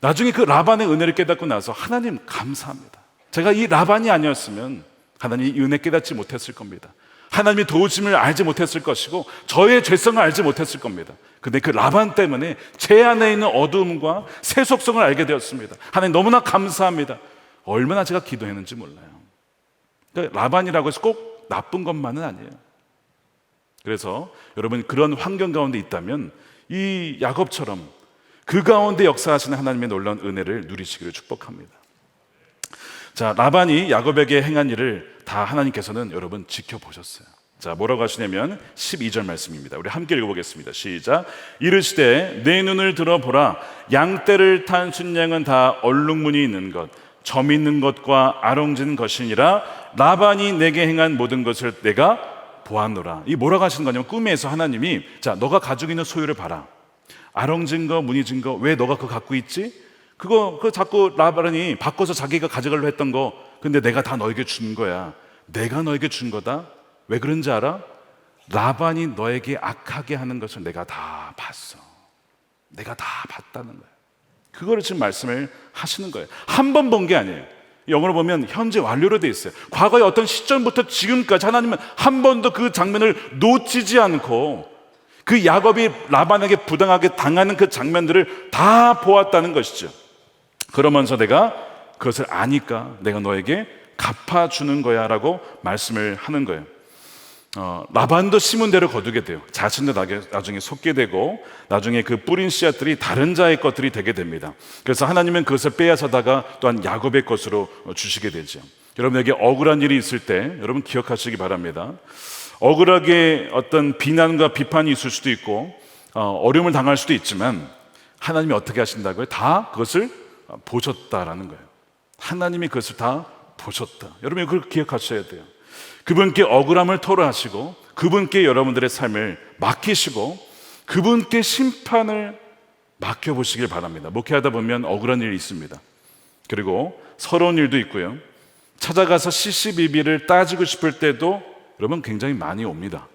나중에 그 라반의 은혜를 깨닫고 나서 하나님 감사합니다. 제가 이 라반이 아니었으면 하나님 이 은혜 깨닫지 못했을 겁니다. 하나님의 도우심을 알지 못했을 것이고 저의 죄성을 알지 못했을 겁니다. 근데 그 라반 때문에 제 안에 있는 어두움과 세속성을 알게 되었습니다. 하나님 너무나 감사합니다. 얼마나 제가 기도했는지 몰라요. 그러니까 라반이라고 해서 꼭 나쁜 것만은 아니에요. 그래서 여러분 그런 환경 가운데 있다면 이 야곱처럼 그 가운데 역사하시는 하나님의 놀라운 은혜를 누리시기를 축복합니다. 자, 라반이 야곱에게 행한 일을 다 하나님께서는 여러분 지켜보셨어요. 자, 뭐라고 하시냐면 12절 말씀입니다. 우리 함께 읽어보겠습니다. 시작. 이르시되 내 눈을 들어보라. 양떼를 탄 순양은 다 얼룩무늬 있는 것, 점 있는 것과 아롱진 것이니라. 라반이 내게 행한 모든 것을 내가 보았노라. 이 뭐라고 하시는 거냐면 꿈에서 하나님이 자, 너가 가지고 있는 소유를 봐라. 아롱진 거, 무늬진 거, 왜 너가 그거 갖고 있지? 그거 자꾸 라반이 바꿔서 자기가 가져가려고 했던 거, 근데 내가 다 너에게 준 거야. 내가 너에게 준 거다. 왜 그런지 알아? 라반이 너에게 악하게 하는 것을 내가 다 봤어. 내가 다 봤다는 거예요. 그거를 지금 말씀을 하시는 거예요. 한 번 본 게 아니에요. 영어로 보면 현재 완료로 되어 있어요. 과거의 어떤 시점부터 지금까지 하나님은 한 번도 그 장면을 놓치지 않고 그 야곱이 라반에게 부당하게 당하는 그 장면들을 다 보았다는 것이죠. 그러면서 내가 그것을 아니까 내가 너에게 갚아주는 거야 라고 말씀을 하는 거예요. 라반도 심은 대로 거두게 돼요. 자신도 나중에 속게 되고 나중에 그 뿌린 씨앗들이 다른 자의 것들이 되게 됩니다. 그래서 하나님은 그것을 빼앗아다가 또한 야곱의 것으로 주시게 되죠. 여러분에게 억울한 일이 있을 때 여러분 기억하시기 바랍니다. 억울하게 어떤 비난과 비판이 있을 수도 있고 어려움을 당할 수도 있지만 하나님이 어떻게 하신다고요? 다 그것을 보셨다라는 거예요. 하나님이 그것을 다 보셨다. 여러분이 그걸 기억하셔야 돼요. 그분께 억울함을 토로하시고 그분께 여러분들의 삶을 맡기시고 그분께 심판을 맡겨보시길 바랍니다. 목회하다 보면 억울한 일이 있습니다. 그리고 서러운 일도 있고요. 찾아가서 시시비비를 따지고 싶을 때도 여러분 굉장히 많이 옵니다.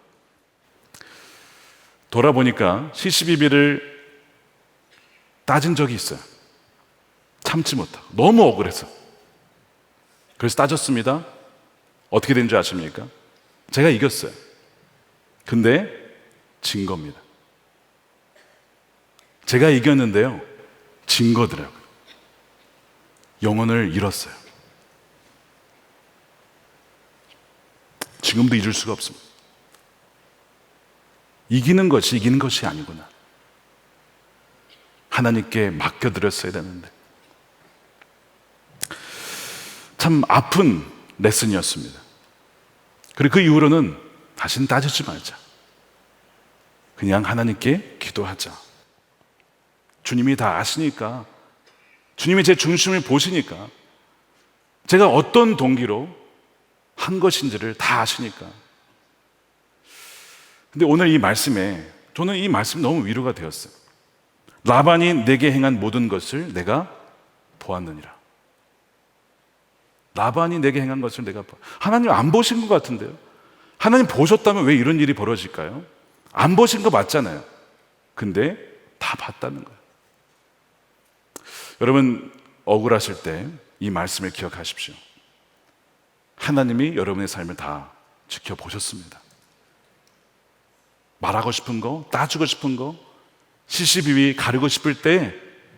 돌아보니까 시시비비를 따진 적이 있어요. 참지 못하고 너무 억울해서. 그래서 따졌습니다. 어떻게 된 줄 아십니까? 제가 이겼어요. 근데 진 겁니다. 제가 이겼는데요, 진 거더라고요. 영혼을 잃었어요. 지금도 잊을 수가 없습니다. 이기는 것이 아니구나. 하나님께 맡겨드렸어야 되는데. 참 아픈 레슨이었습니다. 그리고 그 이후로는 다시는 따지지 말자. 그냥 하나님께 기도하자. 주님이 다 아시니까, 주님이 제 중심을 보시니까, 제가 어떤 동기로 한 것인지를 다 아시니까. 근데 오늘 이 말씀에 저는 이 말씀이 너무 위로가 되었어요. 라반이 내게 행한 모든 것을 내가 보았느니라. 라반이 내게 행한 것을 내가 하나님 안 보신 것 같은데요. 하나님 보셨다면 왜 이런 일이 벌어질까요? 안 보신 거 맞잖아요. 근데 다 봤다는 거예요. 여러분 억울하실 때 이 말씀을 기억하십시오. 하나님이 여러분의 삶을 다 지켜보셨습니다. 말하고 싶은 거, 따지고 싶은 거, 시시비비 가리고 싶을 때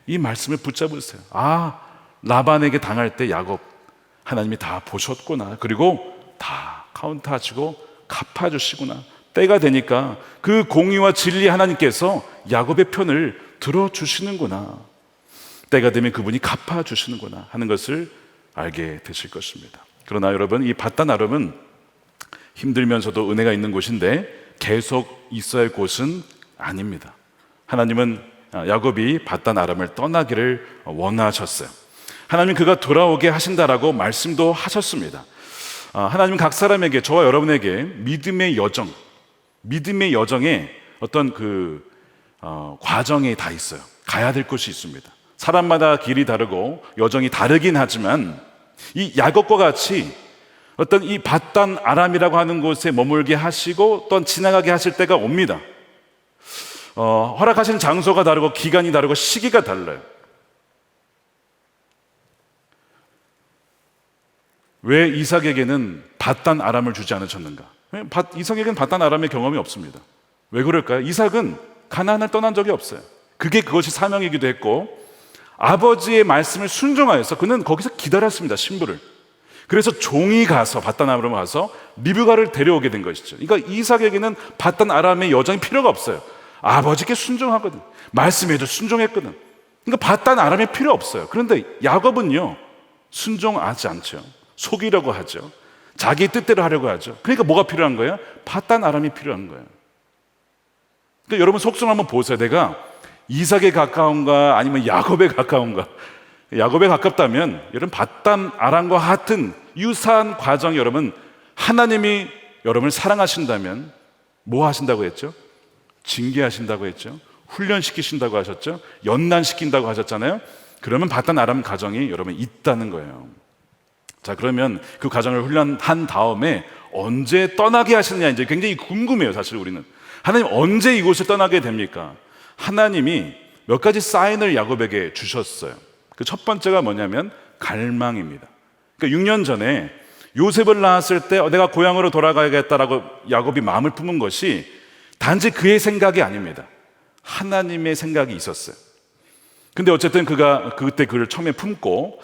이 말씀을 붙잡으세요. 아, 라반에게 당할 때 야곱 하나님이 다 보셨구나. 그리고 다 카운트하시고 갚아주시구나. 때가 되니까 그 공의와 진리 하나님께서 야곱의 편을 들어주시는구나. 때가 되면 그분이 갚아주시는구나 하는 것을 알게 되실 것입니다. 그러나 여러분, 이 바단 아람은 힘들면서도 은혜가 있는 곳인데 계속 있어야 할 곳은 아닙니다. 하나님은 야곱이 바단 아람을 떠나기를 원하셨어요. 하나님 그가 돌아오게 하신다라고 말씀도 하셨습니다. 하나님은 각 사람에게, 저와 여러분에게 믿음의 여정, 믿음의 여정에 어떤 과정이 다 있어요. 가야 될 곳이 있습니다. 사람마다 길이 다르고 여정이 다르긴 하지만 이 야곱과 같이 어떤 이 밧단 아람이라고 하는 곳에 머물게 하시고 또 지나가게 하실 때가 옵니다. 허락하시는 장소가 다르고 기간이 다르고 시기가 달라요. 왜 이삭에게는 밧단 아람을 주지 않으셨는가? 이삭에게는 밧단 아람의 경험이 없습니다. 왜 그럴까요? 이삭은 가나안을 떠난 적이 없어요. 그것이 사명이기도 했고 아버지의 말씀을 순종하여서 그는 거기서 기다렸습니다. 신부를. 그래서 종이 가서 밧단 아람으로 가서 리브가를 데려오게 된 것이죠. 그러니까 이삭에게는 밧단 아람의 여정이 필요가 없어요. 아버지께 순종하거든. 말씀에도 순종했거든. 그러니까 밧단 아람이 필요 없어요. 그런데 야곱은요, 순종하지 않죠. 속이려고 하죠. 자기 뜻대로 하려고 하죠. 그러니까 뭐가 필요한 거예요? 밧단 아람이 필요한 거예요. 그러니까 여러분 속성 한번 보세요. 내가 이삭에 가까운가 아니면 야곱에 가까운가? 야곱에 가깝다면 여러분 밧단 아람과 같은 유사한 과정이 여러분 하나님이 여러분을 사랑하신다면 뭐 하신다고 했죠? 징계하신다고 했죠. 훈련시키신다고 하셨죠. 연단시킨다고 하셨잖아요. 그러면 밧단 아람 가정이 여러분 있다는 거예요. 자, 그러면 그 가정을 훈련한 다음에 언제 떠나게 하시느냐 이제 굉장히 궁금해요. 사실 우리는 하나님 언제 이곳을 떠나게 됩니까? 하나님이 몇 가지 사인을 야곱에게 주셨어요. 그 첫 번째가 뭐냐면 갈망입니다. 그러니까 6년 전에 요셉을 낳았을 때 내가 고향으로 돌아가야겠다라고 야곱이 마음을 품은 것이 단지 그의 생각이 아닙니다. 하나님의 생각이 있었어요. 근데 어쨌든 그가 그때 그를 처음에 품고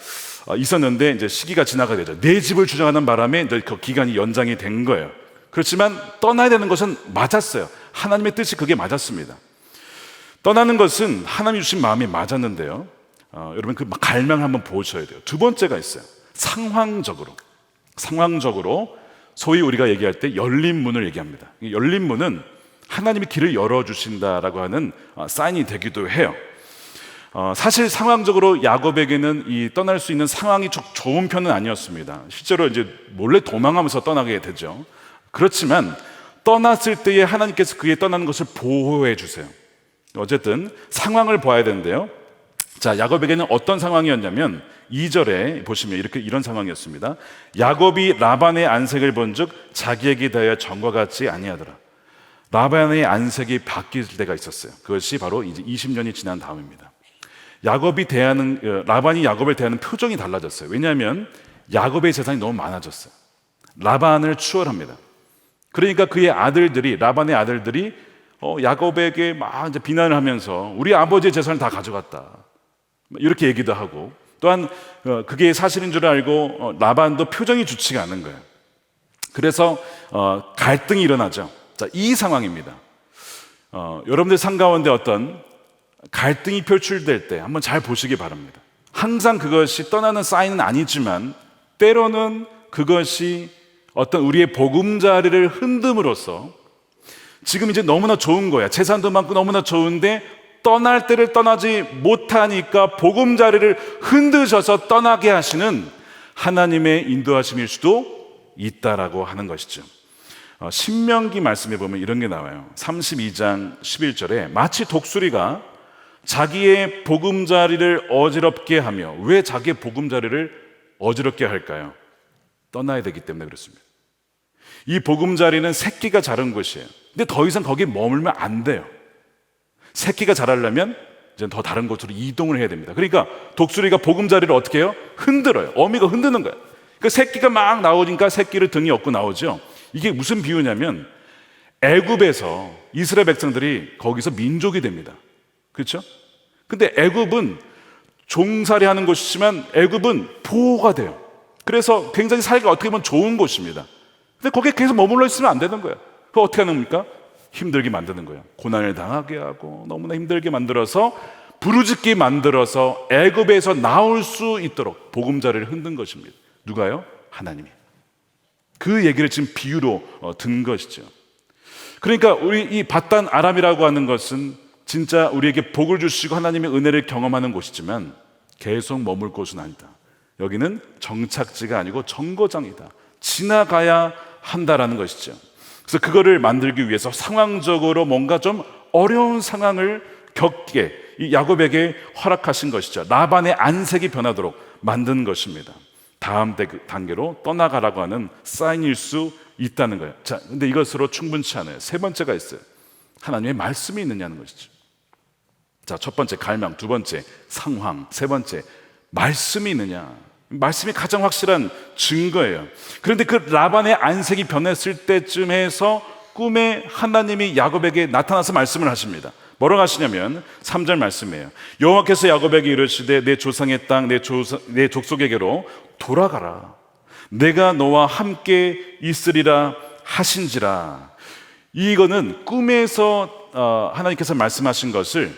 있었는데 이제 시기가 지나가게 되죠. 내 집을 주장하는 바람에 그 기간이 연장이 된 거예요. 그렇지만 떠나야 되는 것은 맞았어요. 하나님의 뜻이 그게 맞았습니다. 떠나는 것은 하나님이 주신 마음이 맞았는데요. 여러분 그 갈망을 한번 보셔야 돼요. 두 번째가 있어요. 상황적으로 소위 우리가 얘기할 때 열린 문을 얘기합니다. 열린 문은 하나님이 길을 열어주신다라고 하는 사인이 되기도 해요. 사실 상황적으로 야곱에게는 이 떠날 수 있는 상황이 좋은 편은 아니었습니다. 실제로 이제 몰래 도망하면서 떠나게 되죠. 그렇지만 떠났을 때에 하나님께서 그의 떠나는 것을 보호해 주세요. 어쨌든 상황을 봐야 되는데요. 자, 야곱에게는 어떤 상황이었냐면 2절에 보시면 이런 상황이었습니다. 야곱이 라반의 안색을 본즉 자기에게 대하여 전과 같지 아니하더라. 라반의 안색이 바뀔 때가 있었어요. 그것이 바로 이제 20년이 지난 다음입니다. 라반이 야곱을 대하는 표정이 달라졌어요. 왜냐하면 야곱의 재산이 너무 많아졌어요. 라반을 추월합니다. 그러니까 라반의 아들들이 야곱에게 막 이제 비난을 하면서 우리 아버지의 재산을 다 가져갔다. 이렇게 얘기도 하고 또한 그게 사실인 줄 알고 라반도 표정이 좋지가 않은 거예요. 그래서 갈등이 일어나죠. 자, 이 상황입니다. 여러분들 삶 가운데 어떤 갈등이 표출될 때 한번 잘 보시기 바랍니다. 항상 그것이 떠나는 사인은 아니지만 때로는 그것이 어떤 우리의 보금자리를 흔듦으로써 지금 이제 너무나 좋은 거야. 재산도 많고 너무나 좋은데 떠날 때를 떠나지 못하니까 보금자리를 흔드셔서 떠나게 하시는 하나님의 인도하심일 수도 있다라고 하는 것이죠. 신명기 말씀에 보면 이런 게 나와요. 32장 11절에 마치 독수리가 자기의 보금자리를 어지럽게 하며, 왜 자기의 보금자리를 어지럽게 할까요? 떠나야 되기 때문에 그렇습니다. 이 보금자리는 새끼가 자른 곳이에요. 근데 더 이상 거기에 머물면 안 돼요. 새끼가 자라려면 이제 더 다른 곳으로 이동을 해야 됩니다. 그러니까 독수리가 보금자리를 어떻게 해요? 흔들어요. 어미가 흔드는 거예요. 그러니까 새끼가 막 나오니까 새끼를 등에 업고 나오죠. 이게 무슨 비유냐면 애굽에서 이스라엘 백성들이 거기서 민족이 됩니다. 그렇죠? 근데 애굽은 종살이 하는 곳이지만 애굽은 보호가 돼요. 그래서 굉장히 살기가 어떻게 보면 좋은 곳입니다. 근데 거기에 계속 머물러 있으면 안 되는 거예요. 그거 어떻게 하는 겁니까? 힘들게 만드는 거예요. 고난을 당하게 하고 너무나 힘들게 만들어서 부르짖게 만들어서 애굽에서 나올 수 있도록 보금자리를 흔든 것입니다. 누가요? 하나님이. 그 얘기를 지금 비유로 든 것이죠. 그러니까 우리 이 밧단 아람이라고 하는 것은 진짜 우리에게 복을 주시고 하나님의 은혜를 경험하는 곳이지만 계속 머물 곳은 아니다. 여기는 정착지가 아니고 정거장이다. 지나가야 한다라는 것이죠. 그래서 그거를 만들기 위해서 상황적으로 뭔가 좀 어려운 상황을 겪게 이 야곱에게 허락하신 것이죠. 라반의 안색이 변하도록 만든 것입니다. 다음 단계로 떠나가라고 하는 사인일 수 있다는 거예요. 자, 근데 이것으로 충분치 않아요. 세 번째가 있어요. 하나님의 말씀이 있느냐는 것이죠. 자, 첫 번째 갈망, 두 번째 상황, 세 번째 말씀이 있느냐. 말씀이 가장 확실한 증거예요. 그런데 그 라반의 안색이 변했을 때쯤 해서 꿈에 하나님이 야곱에게 나타나서 말씀을 하십니다. 뭐라고 하시냐면 3절 말씀이에요. 여호와께서 야곱에게 이르시되 내 조상의 땅 내 족속에게로 돌아가라. 내가 너와 함께 있으리라 하신지라. 이거는 꿈에서 하나님께서 말씀하신 것을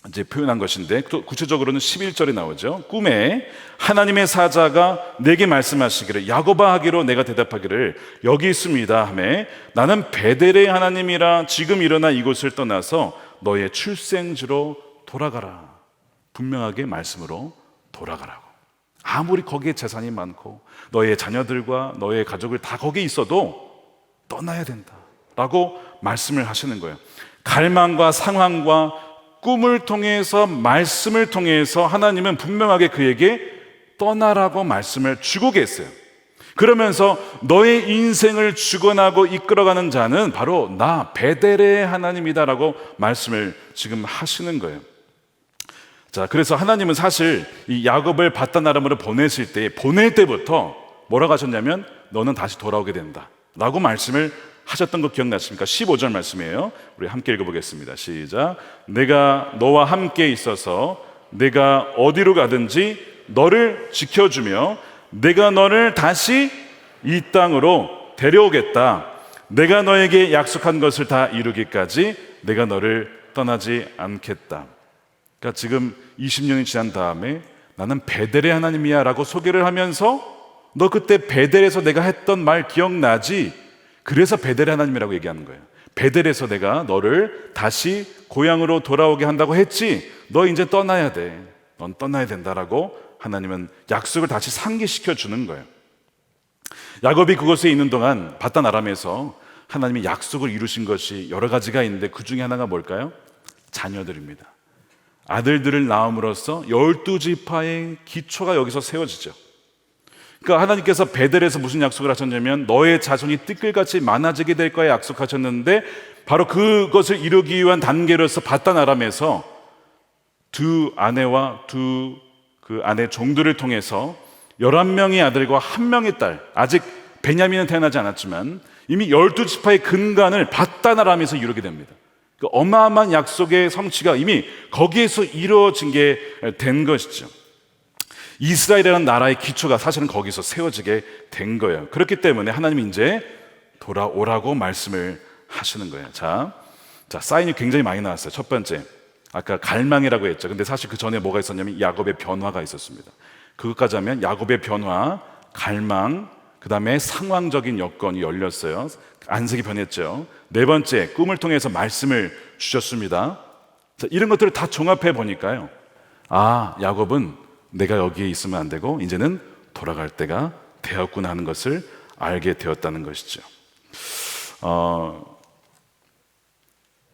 이제 표현한 것인데, 또 구체적으로는 11절에 나오죠. 꿈에 하나님의 사자가 내게 말씀하시기를 야곱아 하기로 내가 대답하기를 여기 있습니다 하매 나는 베델의 하나님이라 지금 일어나 이곳을 떠나서 너의 출생지로 돌아가라. 분명하게 말씀으로 돌아가라고. 아무리 거기에 재산이 많고 너의 자녀들과 너의 가족을 다 거기에 있어도 떠나야 된다 라고 말씀을 하시는 거예요. 갈망과 상황과 꿈을 통해서 말씀을 통해서 하나님은 분명하게 그에게 떠나라고 말씀을 주고 계세요. 그러면서 너의 인생을 주관하고 이끌어가는 자는 바로 나 베델의 하나님이다라고 말씀을 지금 하시는 거예요. 자, 그래서 하나님은 사실 이 야곱을 바단 아람으로 보내실 때, 보낼 때부터 뭐라고 하셨냐면 너는 다시 돌아오게 된다 라고 말씀을 하셨던 거 기억나십니까? 15절 말씀이에요. 우리 함께 읽어보겠습니다. 시작. 내가 너와 함께 있어서 내가 어디로 가든지 너를 지켜주며 내가 너를 다시 이 땅으로 데려오겠다. 내가 너에게 약속한 것을 다 이루기까지 내가 너를 떠나지 않겠다. 그러니까 지금 20년이 지난 다음에 나는 베델의 하나님이야 라고 소개를 하면서 너 그때 베델에서 내가 했던 말 기억나지? 그래서 베델의 하나님이라고 얘기하는 거예요. 베델에서 내가 너를 다시 고향으로 돌아오게 한다고 했지? 너 이제 떠나야 돼. 넌 떠나야 된다라고 하나님은 약속을 다시 상기시켜 주는 거예요. 야곱이 그곳에 있는 동안 바단 아람에서 하나님이 약속을 이루신 것이 여러 가지가 있는데 그 중에 하나가 뭘까요? 자녀들입니다. 아들들을 낳음으로써 12지파의 기초가 여기서 세워지죠. 그러니까 하나님께서 베델에서 무슨 약속을 하셨냐면 너의 자손이 띠끌같이 많아지게 될 거야 약속하셨는데, 바로 그것을 이루기 위한 단계로서 바단 아람에서 두 아내와 두 그 아내 종들을 통해서 11명의 아들과 1명의 딸, 아직 베냐민은 태어나지 않았지만 이미 12지파의 근간을 바단 아람에서 이루게 됩니다. 그 어마어마한 약속의 성취가 이미 거기에서 이루어진 게 된 것이죠. 이스라엘이라는 나라의 기초가 사실은 거기서 세워지게 된 거예요. 그렇기 때문에 하나님이 이제 돌아오라고 말씀을 하시는 거예요. 자, 사인이 굉장히 많이 나왔어요. 첫 번째, 아까 갈망이라고 했죠. 근데 사실 그 전에 뭐가 있었냐면 야곱의 변화가 있었습니다. 그것까지 하면 야곱의 변화, 갈망, 그 다음에 상황적인 여건이 열렸어요. 안색이 변했죠. 네 번째, 꿈을 통해서 말씀을 주셨습니다. 자, 이런 것들을 다 종합해 보니까요, 아, 야곱은 내가 여기에 있으면 안 되고 이제는 돌아갈 때가 되었구나 하는 것을 알게 되었다는 것이죠.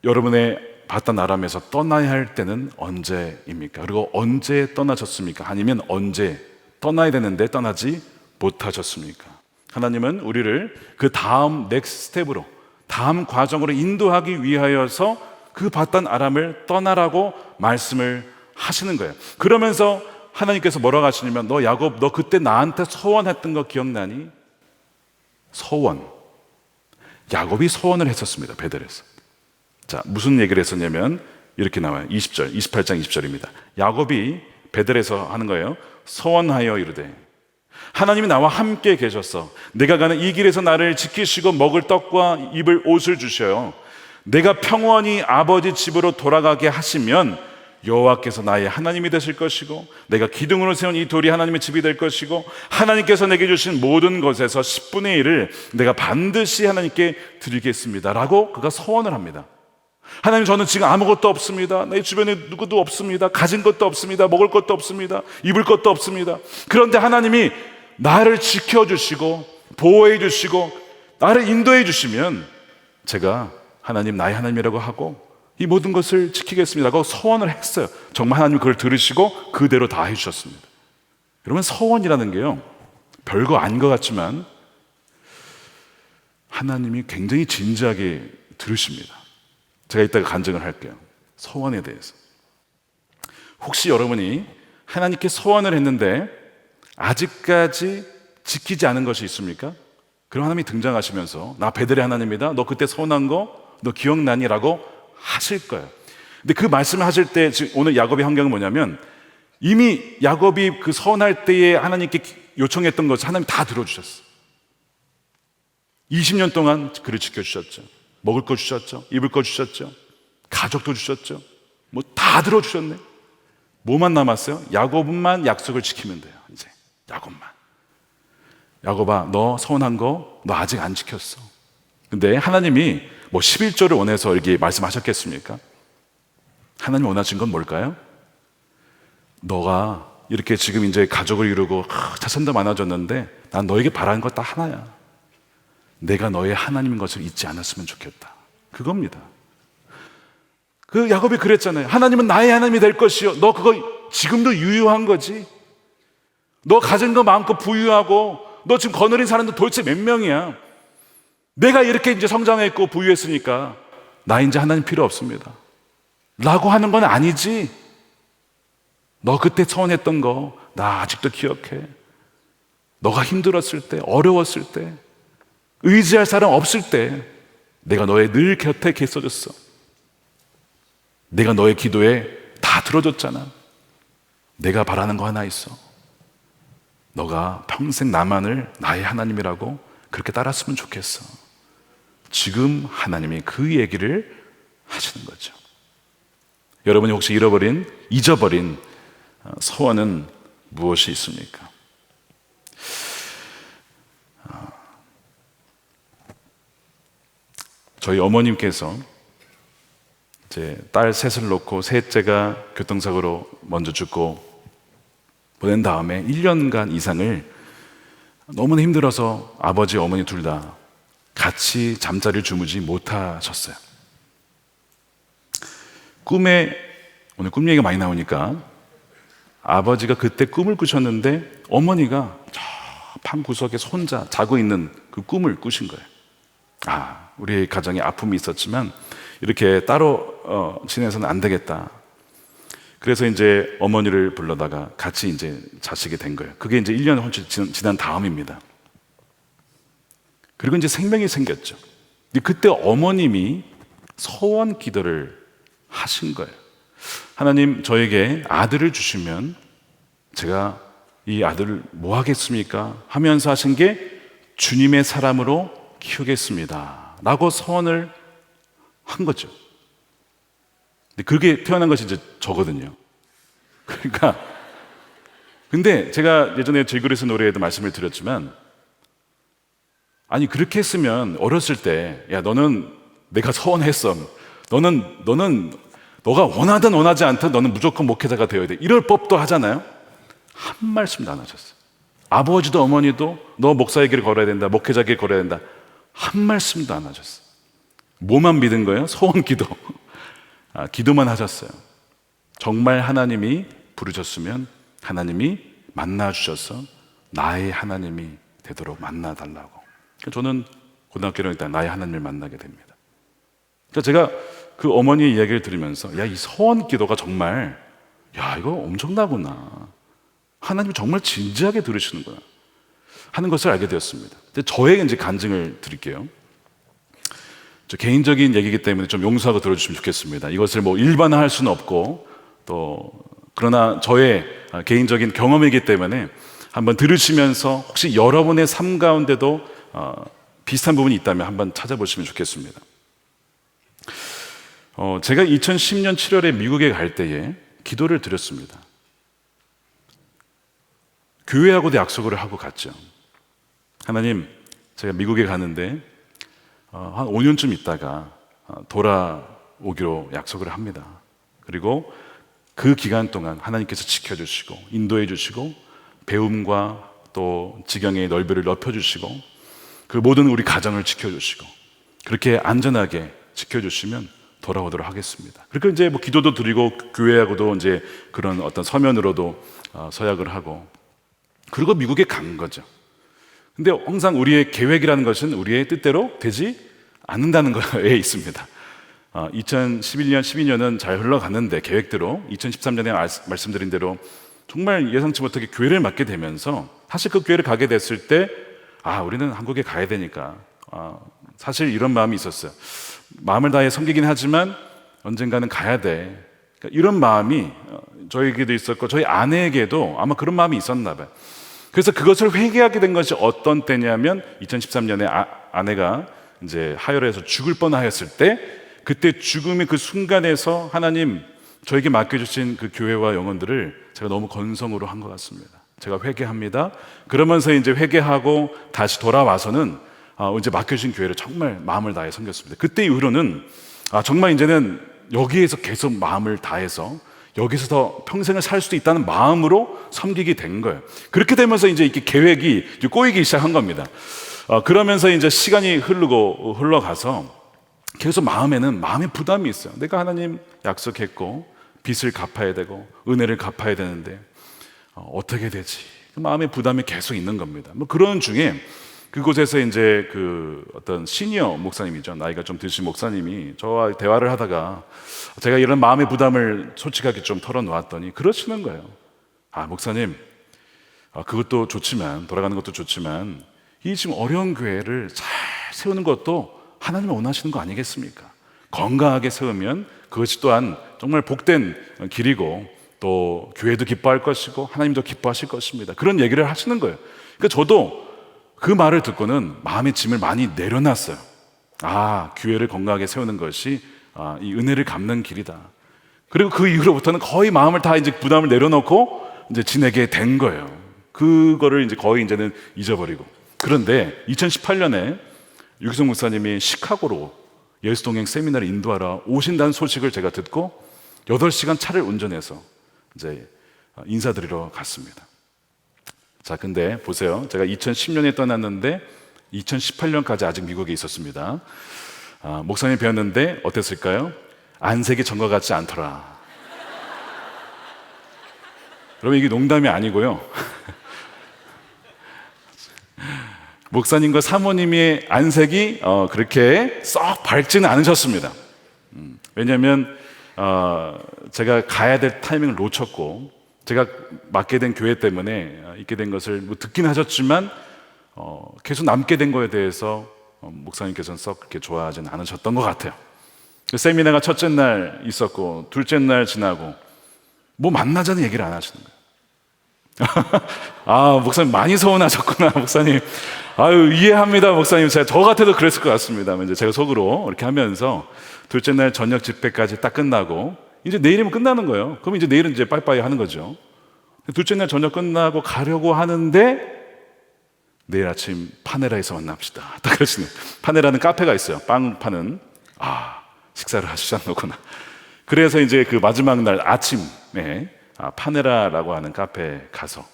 여러분의 바단 아람에서 떠나야 할 때는 언제입니까? 그리고 언제 떠나셨습니까? 아니면 언제 떠나야 되는데 떠나지 못하셨습니까? 하나님은 우리를 그 다음 넥스트 스텝으로, 다음 과정으로 인도하기 위하여서 그 바단 아람을 떠나라고 말씀을 하시는 거예요. 그러면서 하나님께서 뭐라고 하시냐면 너 야곱, 너 그때 나한테 소원했던 거 기억나니? 소원. 야곱이 소원을 했었습니다. 베델에서. 자, 무슨 얘기를 했었냐면 이렇게 나와요. 20절, 28장 20절입니다. 야곱이 베델에서 하는 거예요. 소원하여 이르되 하나님이 나와 함께 계셔서 내가 가는 이 길에서 나를 지키시고 먹을 떡과 입을 옷을 주셔요. 내가 평온히 아버지 집으로 돌아가게 하시면 여호와께서 나의 하나님이 되실 것이고 내가 기둥으로 세운 이 돌이 하나님의 집이 될 것이고 하나님께서 내게 주신 모든 것에서 10분의 1을 내가 반드시 하나님께 드리겠습니다 라고 그가 소원을 합니다. 하나님, 저는 지금 아무것도 없습니다. 내 주변에 누구도 없습니다. 가진 것도 없습니다. 먹을 것도 없습니다. 입을 것도 없습니다. 그런데 하나님이 나를 지켜주시고 보호해 주시고 나를 인도해 주시면 제가 하나님 나의 하나님이라고 하고 이 모든 것을 지키겠습니다라고 서원을 했어요. 정말 하나님 그걸 들으시고 그대로 다 해주셨습니다. 여러분, 서원이라는 게요, 별거 아닌 것 같지만 하나님이 굉장히 진지하게 들으십니다. 제가 이따가 간증을 할게요. 서원에 대해서. 혹시 여러분이 하나님께 서원을 했는데 아직까지 지키지 않은 것이 있습니까? 그럼 하나님이 등장하시면서 나 베델의 하나님이다, 너 그때 서원한 거 너 기억나니? 라고 하실 거예요. 근데 그 말씀을 하실 때, 지금 오늘 야곱의 환경은 뭐냐면 이미 야곱이 그 서원할 때에 하나님께 요청했던 것을 하나님이 다 들어주셨어요. 20년 동안 그를 지켜주셨죠. 먹을 거 주셨죠. 입을 거 주셨죠. 가족도 주셨죠. 뭐 다 들어주셨네. 뭐만 남았어요? 야곱만 약속을 지키면 돼요. 이제 야곱만. 야곱아, 너 서운한 거 너 아직 안 지켰어. 근데 하나님이 뭐 11조를 원해서 이렇게 말씀하셨겠습니까? 하나님 원하신 건 뭘까요? 너가 이렇게 지금 이제 가족을 이루고 자손도 많아졌는데 난 너에게 바라는 것 딱 하나야. 내가 너의 하나님인 것을 잊지 않았으면 좋겠다. 그겁니다. 그 야곱이 그랬잖아요. 하나님은 나의 하나님이 될 것이요. 너 그거 지금도 유효한 거지. 너 가진 거 마음껏 부유하고 너 지금 거느린 사람도 도대체 몇 명이야. 내가 이렇게 이제 성장했고 부유했으니까 나 이제 하나님 필요 없습니다 라고 하는 건 아니지. 너 그때 서운했던 거 나 아직도 기억해. 너가 힘들었을 때, 어려웠을 때, 의지할 사람 없을 때 내가 너의 늘 곁에 계셔줬어. 내가 너의 기도에 다 들어줬잖아. 내가 바라는 거 하나 있어. 너가 평생 나만을 나의 하나님이라고 그렇게 따랐으면 좋겠어. 지금 하나님이 그 얘기를 하시는 거죠. 여러분이 혹시 잊어버린 서원은 무엇이 있습니까? 저희 어머님께서 이제 딸 셋을 놓고 셋째가 교통사고로 먼저 죽고 보낸 다음에 1년간 이상을 너무나 힘들어서 아버지, 어머니 둘 다 같이 잠자리를 주무지 못하셨어요. 오늘 꿈 얘기가 많이 나오니까 아버지가 그때 꿈을 꾸셨는데 어머니가 저 방 구석에서 혼자 자고 있는 그 꿈을 꾸신 거예요. 우리 가정에 아픔이 있었지만 이렇게 따로 지내서는 안 되겠다. 그래서 이제 어머니를 불러다가 같이 이제 자시게 된 거예요. 그게 이제 1년 홀쭉 지난 다음입니다. 그리고 이제 생명이 생겼죠. 그때 어머님이 서원 기도를 하신 거예요. 하나님, 저에게 아들을 주시면 제가 이 아들을 뭐 하겠습니까? 하면서 하신 게 주님의 사람으로 키우겠습니다 라고 서원을 한 거죠. 근데 그게 태어난 것이 이제 저거든요. 그러니까 근데 제가 예전에 질그리스 노래에도 말씀을 드렸지만, 아니 그렇게 했으면 어렸을 때 야 너는 내가 서원했어. 너는 너가 원하든 원하지 않든 너는 무조건 목회자가 되어야 돼. 이럴 법도 하잖아요. 한 말씀도 안 하셨어요. 아버지도 어머니도 너 목사의 길을 걸어야 된다, 목회자 길 걸어야 된다, 한 말씀도 안 하셨어요. 뭐만 믿은 거예요? 소원 기도. 기도만 하셨어요. 정말 하나님이 부르셨으면 하나님이 만나주셔서 나의 하나님이 되도록 만나달라고. 저는 고등학교 1학년 때 나의 하나님을 만나게 됩니다. 그러니까 제가 그 어머니의 이야기를 들으면서 야, 이 소원 기도가 정말 이거 엄청나구나. 하나님이 정말 진지하게 들으시는구나 하는 것을 알게 되었습니다. 근데 저에게 이제 간증을 드릴게요. 저 개인적인 얘기이기 때문에 좀 용서하고 들어주시면 좋겠습니다. 이것을 뭐 일반화할 수는 없고 또 그러나 저의 개인적인 경험이기 때문에 한번 들으시면서 혹시 여러분의 삶 가운데도 비슷한 부분이 있다면 한번 찾아보시면 좋겠습니다. 제가 2010년 7월에 미국에 갈 때에 기도를 드렸습니다. 교회하고도 약속을 하고 갔죠. 하나님, 제가 미국에 가는데 한 5년쯤 있다가 돌아오기로 약속을 합니다. 그리고 그 기간 동안 하나님께서 지켜주시고 인도해 주시고 배움과 또 지경의 넓이를 넓혀주시고 그 모든 우리 가정을 지켜주시고 그렇게 안전하게 지켜주시면 돌아오도록 하겠습니다. 그러니까 이제 뭐 기도도 드리고 교회하고도 이제 그런 어떤 서면으로도 서약을 하고 그리고 미국에 간 거죠. 근데 항상 우리의 계획이라는 것은 우리의 뜻대로 되지 않는다는 거에 있습니다. 2011년, 12년은 잘 흘러갔는데 계획대로 2013년에 말씀드린 대로 정말 예상치 못하게 교회를 맡게 되면서 사실 그 교회를 가게 됐을 때 우리는 한국에 가야 되니까 사실 이런 마음이 있었어요. 마음을 다해 섬기긴 하지만 언젠가는 가야 돼. 그러니까 이런 마음이 저에게도 있었고 저희 아내에게도 아마 그런 마음이 있었나 봐요. 그래서 그것을 회개하게 된 것이 어떤 때냐면 2013년에 아내가 이제 하혈에서 죽을 뻔하였을 때 그때 죽음의 그 순간에서 하나님 저에게 맡겨주신 그 교회와 영혼들을 제가 너무 건성으로 한 것 같습니다. 제가 회개합니다. 그러면서 이제 회개하고 다시 돌아와서는 이제 맡겨주신 교회를 정말 마음을 다해 섬겼습니다. 그때 이후로는 정말 이제는 여기에서 계속 마음을 다해서 여기서 더 평생을 살 수도 있다는 마음으로 섬기게 된 거예요. 그렇게 되면서 이제 이렇게 계획이 이제 꼬이기 시작한 겁니다. 그러면서 이제 시간이 흘러가서 계속 마음의 부담이 있어요. 내가 하나님 약속했고 빚을 갚아야 되고 은혜를 갚아야 되는데 어떻게 되지? 그 마음의 부담이 계속 있는 겁니다. 뭐 그런 중에 그곳에서 이제 그 어떤 시니어 목사님이죠. 나이가 좀 드신 목사님이 저와 대화를 하다가 제가 이런 마음의 부담을 솔직하게 좀 털어놓았더니 그러시는 거예요. 목사님, 그것도 좋지만 돌아가는 것도 좋지만 이 지금 어려운 교회를 잘 세우는 것도 하나님이 원하시는 거 아니겠습니까? 건강하게 세우면 그것이 또한 정말 복된 길이고 또 교회도 기뻐할 것이고 하나님도 기뻐하실 것입니다. 그런 얘기를 하시는 거예요. 그러니까 저도 그 말을 듣고는 마음의 짐을 많이 내려놨어요. 교회를 건강하게 세우는 것이 이 은혜를 갚는 길이다. 그리고 그 이후로부터는 거의 마음을 다 이제 부담을 내려놓고 이제 지내게 된 거예요. 그거를 이제 거의 이제는 잊어버리고. 그런데 2018년에 유기성 목사님이 시카고로 예수동행 세미나를 인도하러 오신다는 소식을 제가 듣고 8시간 차를 운전해서 이제 인사드리러 갔습니다. 자, 근데 보세요. 제가 2010년에 떠났는데 2018년까지 아직 미국에 있었습니다. 목사님 뵈었는데 어땠을까요? 안색이 전과 같지 않더라. 여러분, 이게 농담이 아니고요. 목사님과 사모님의 안색이 그렇게 썩 밝지는 않으셨습니다. 왜냐하면 제가 가야 될 타이밍을 놓쳤고 제가 맡게 된 교회 때문에 있게 된 것을 뭐 듣긴 하셨지만 계속 남게 된 거에 대해서 목사님께서는 썩 그렇게 좋아하진 않으셨던 것 같아요. 그 세미나가 첫째 날 있었고 둘째 날 지나고 뭐 만나자는 얘기를 안 하시는 거예요. 목사님 많이 서운하셨구나. 목사님 이해합니다. 목사님 저 같아도 그랬을 것 같습니다. 이제 제가 속으로 이렇게 하면서 둘째 날 저녁 집회까지 딱 끝나고 이제 내일이면 끝나는 거예요. 그럼 이제 내일은 이제 빠이빠이 하는 거죠. 둘째 날 저녁 끝나고 가려고 하는데 내일 아침 파네라에서 만납시다. 딱 그러시네요. 파네라는 카페가 있어요. 빵 파는. 식사를 하시지 않는구나. 그래서 이제 그 마지막 날 아침에 파네라라고 하는 카페에 가서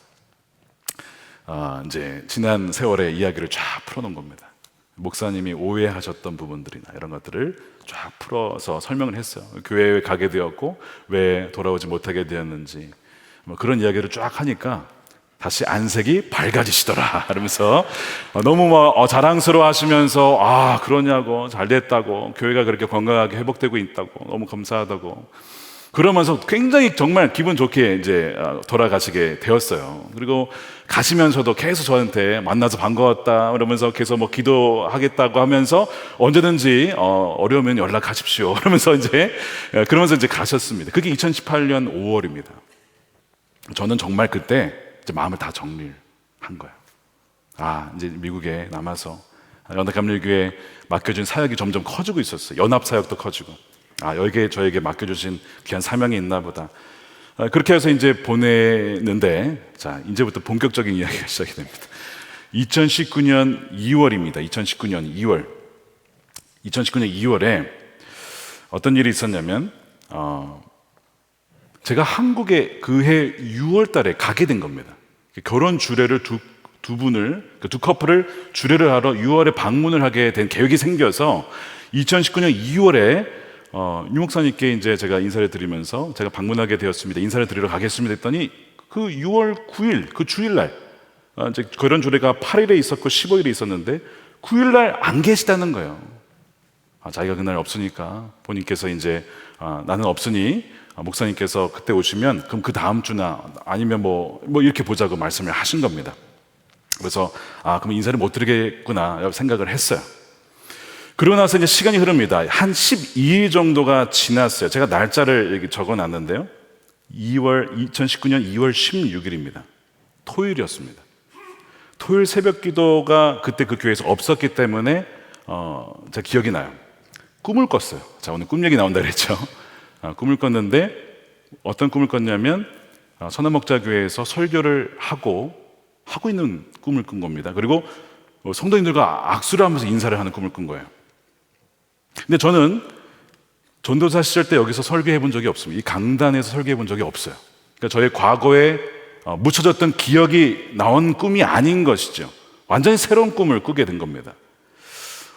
이제 지난 세월의 이야기를 쫙 풀어놓은 겁니다. 목사님이 오해하셨던 부분들이나 이런 것들을 쫙 풀어서 설명을 했어요. 교회에 가게 되었고 왜 돌아오지 못하게 되었는지 뭐 그런 이야기를 쫙 하니까 다시 안색이 밝아지시더라. 그러면서 너무 자랑스러워 하시면서 그러냐고 잘 됐다고 교회가 그렇게 건강하게 회복되고 있다고 너무 감사하다고 그러면서 굉장히 정말 기분 좋게 이제 돌아가시게 되었어요. 그리고 가시면서도 계속 저한테 만나서 반가웠다 그러면서 계속 뭐 기도하겠다고 하면서 언제든지 어려우면 연락하십시오. 그러면서 이제 가셨습니다. 그게 2018년 5월입니다. 저는 정말 그때 이제 마음을 다 정리를 한 거예요. 이제 미국에 남아서 연합감리교회에 맡겨진 사역이 점점 커지고 있었어요. 연합 사역도 커지고. 여기에 저에게 맡겨주신 귀한 사명이 있나 보다. 그렇게 해서 이제 보내는데, 자, 이제부터 본격적인 이야기가 시작이 됩니다. 2019년 2월입니다. 2019년 2월에 어떤 일이 있었냐면, 제가 한국에 그해 6월 달에 가게 된 겁니다. 결혼 주례를 두 분을, 그 두 커플을 주례를 하러 6월에 방문을 하게 된 계획이 생겨서 2019년 2월에 유 목사님께 이제 제가 인사를 드리면서 제가 방문하게 되었습니다. 인사를 드리러 가겠습니다 했더니 그 6월 9일 그 주일날, 이제 결혼 주례가 8일에 있었고 15일에 있었는데 9일날 안 계시다는 거예요. 자기가 그날 없으니까 본인께서 이제 나는 없으니 목사님께서 그때 오시면 그럼 그 다음 주나 아니면 뭐 이렇게 보자고 말씀을 하신 겁니다. 그래서 그럼 인사를 못 드리겠구나 생각을 했어요. 그러고 나서 이제 시간이 흐릅니다. 한 12일 정도가 지났어요. 제가 날짜를 여기 적어 놨는데요. 2019년 2월 16일입니다. 토요일이었습니다. 토요일 새벽 기도가 그때 그 교회에서 없었기 때문에 제가 기억이 나요. 꿈을 꿨어요. 자, 오늘 꿈 얘기 나온다 그랬죠. 꿈을 꿨는데 어떤 꿈을 꿨냐면 선한목자교회에서 설교를 하고 있는 꿈을 꾼 겁니다. 그리고 성도님들과 악수를 하면서 인사를 하는 꿈을 꾼 거예요. 근데 저는 전도사 시절 때 여기서 설교해 본 적이 없습니다. 이 강단에서 설교해 본 적이 없어요. 그러니까 저의 과거에 묻혀졌던 기억이 나온 꿈이 아닌 것이죠. 완전히 새로운 꿈을 꾸게 된 겁니다.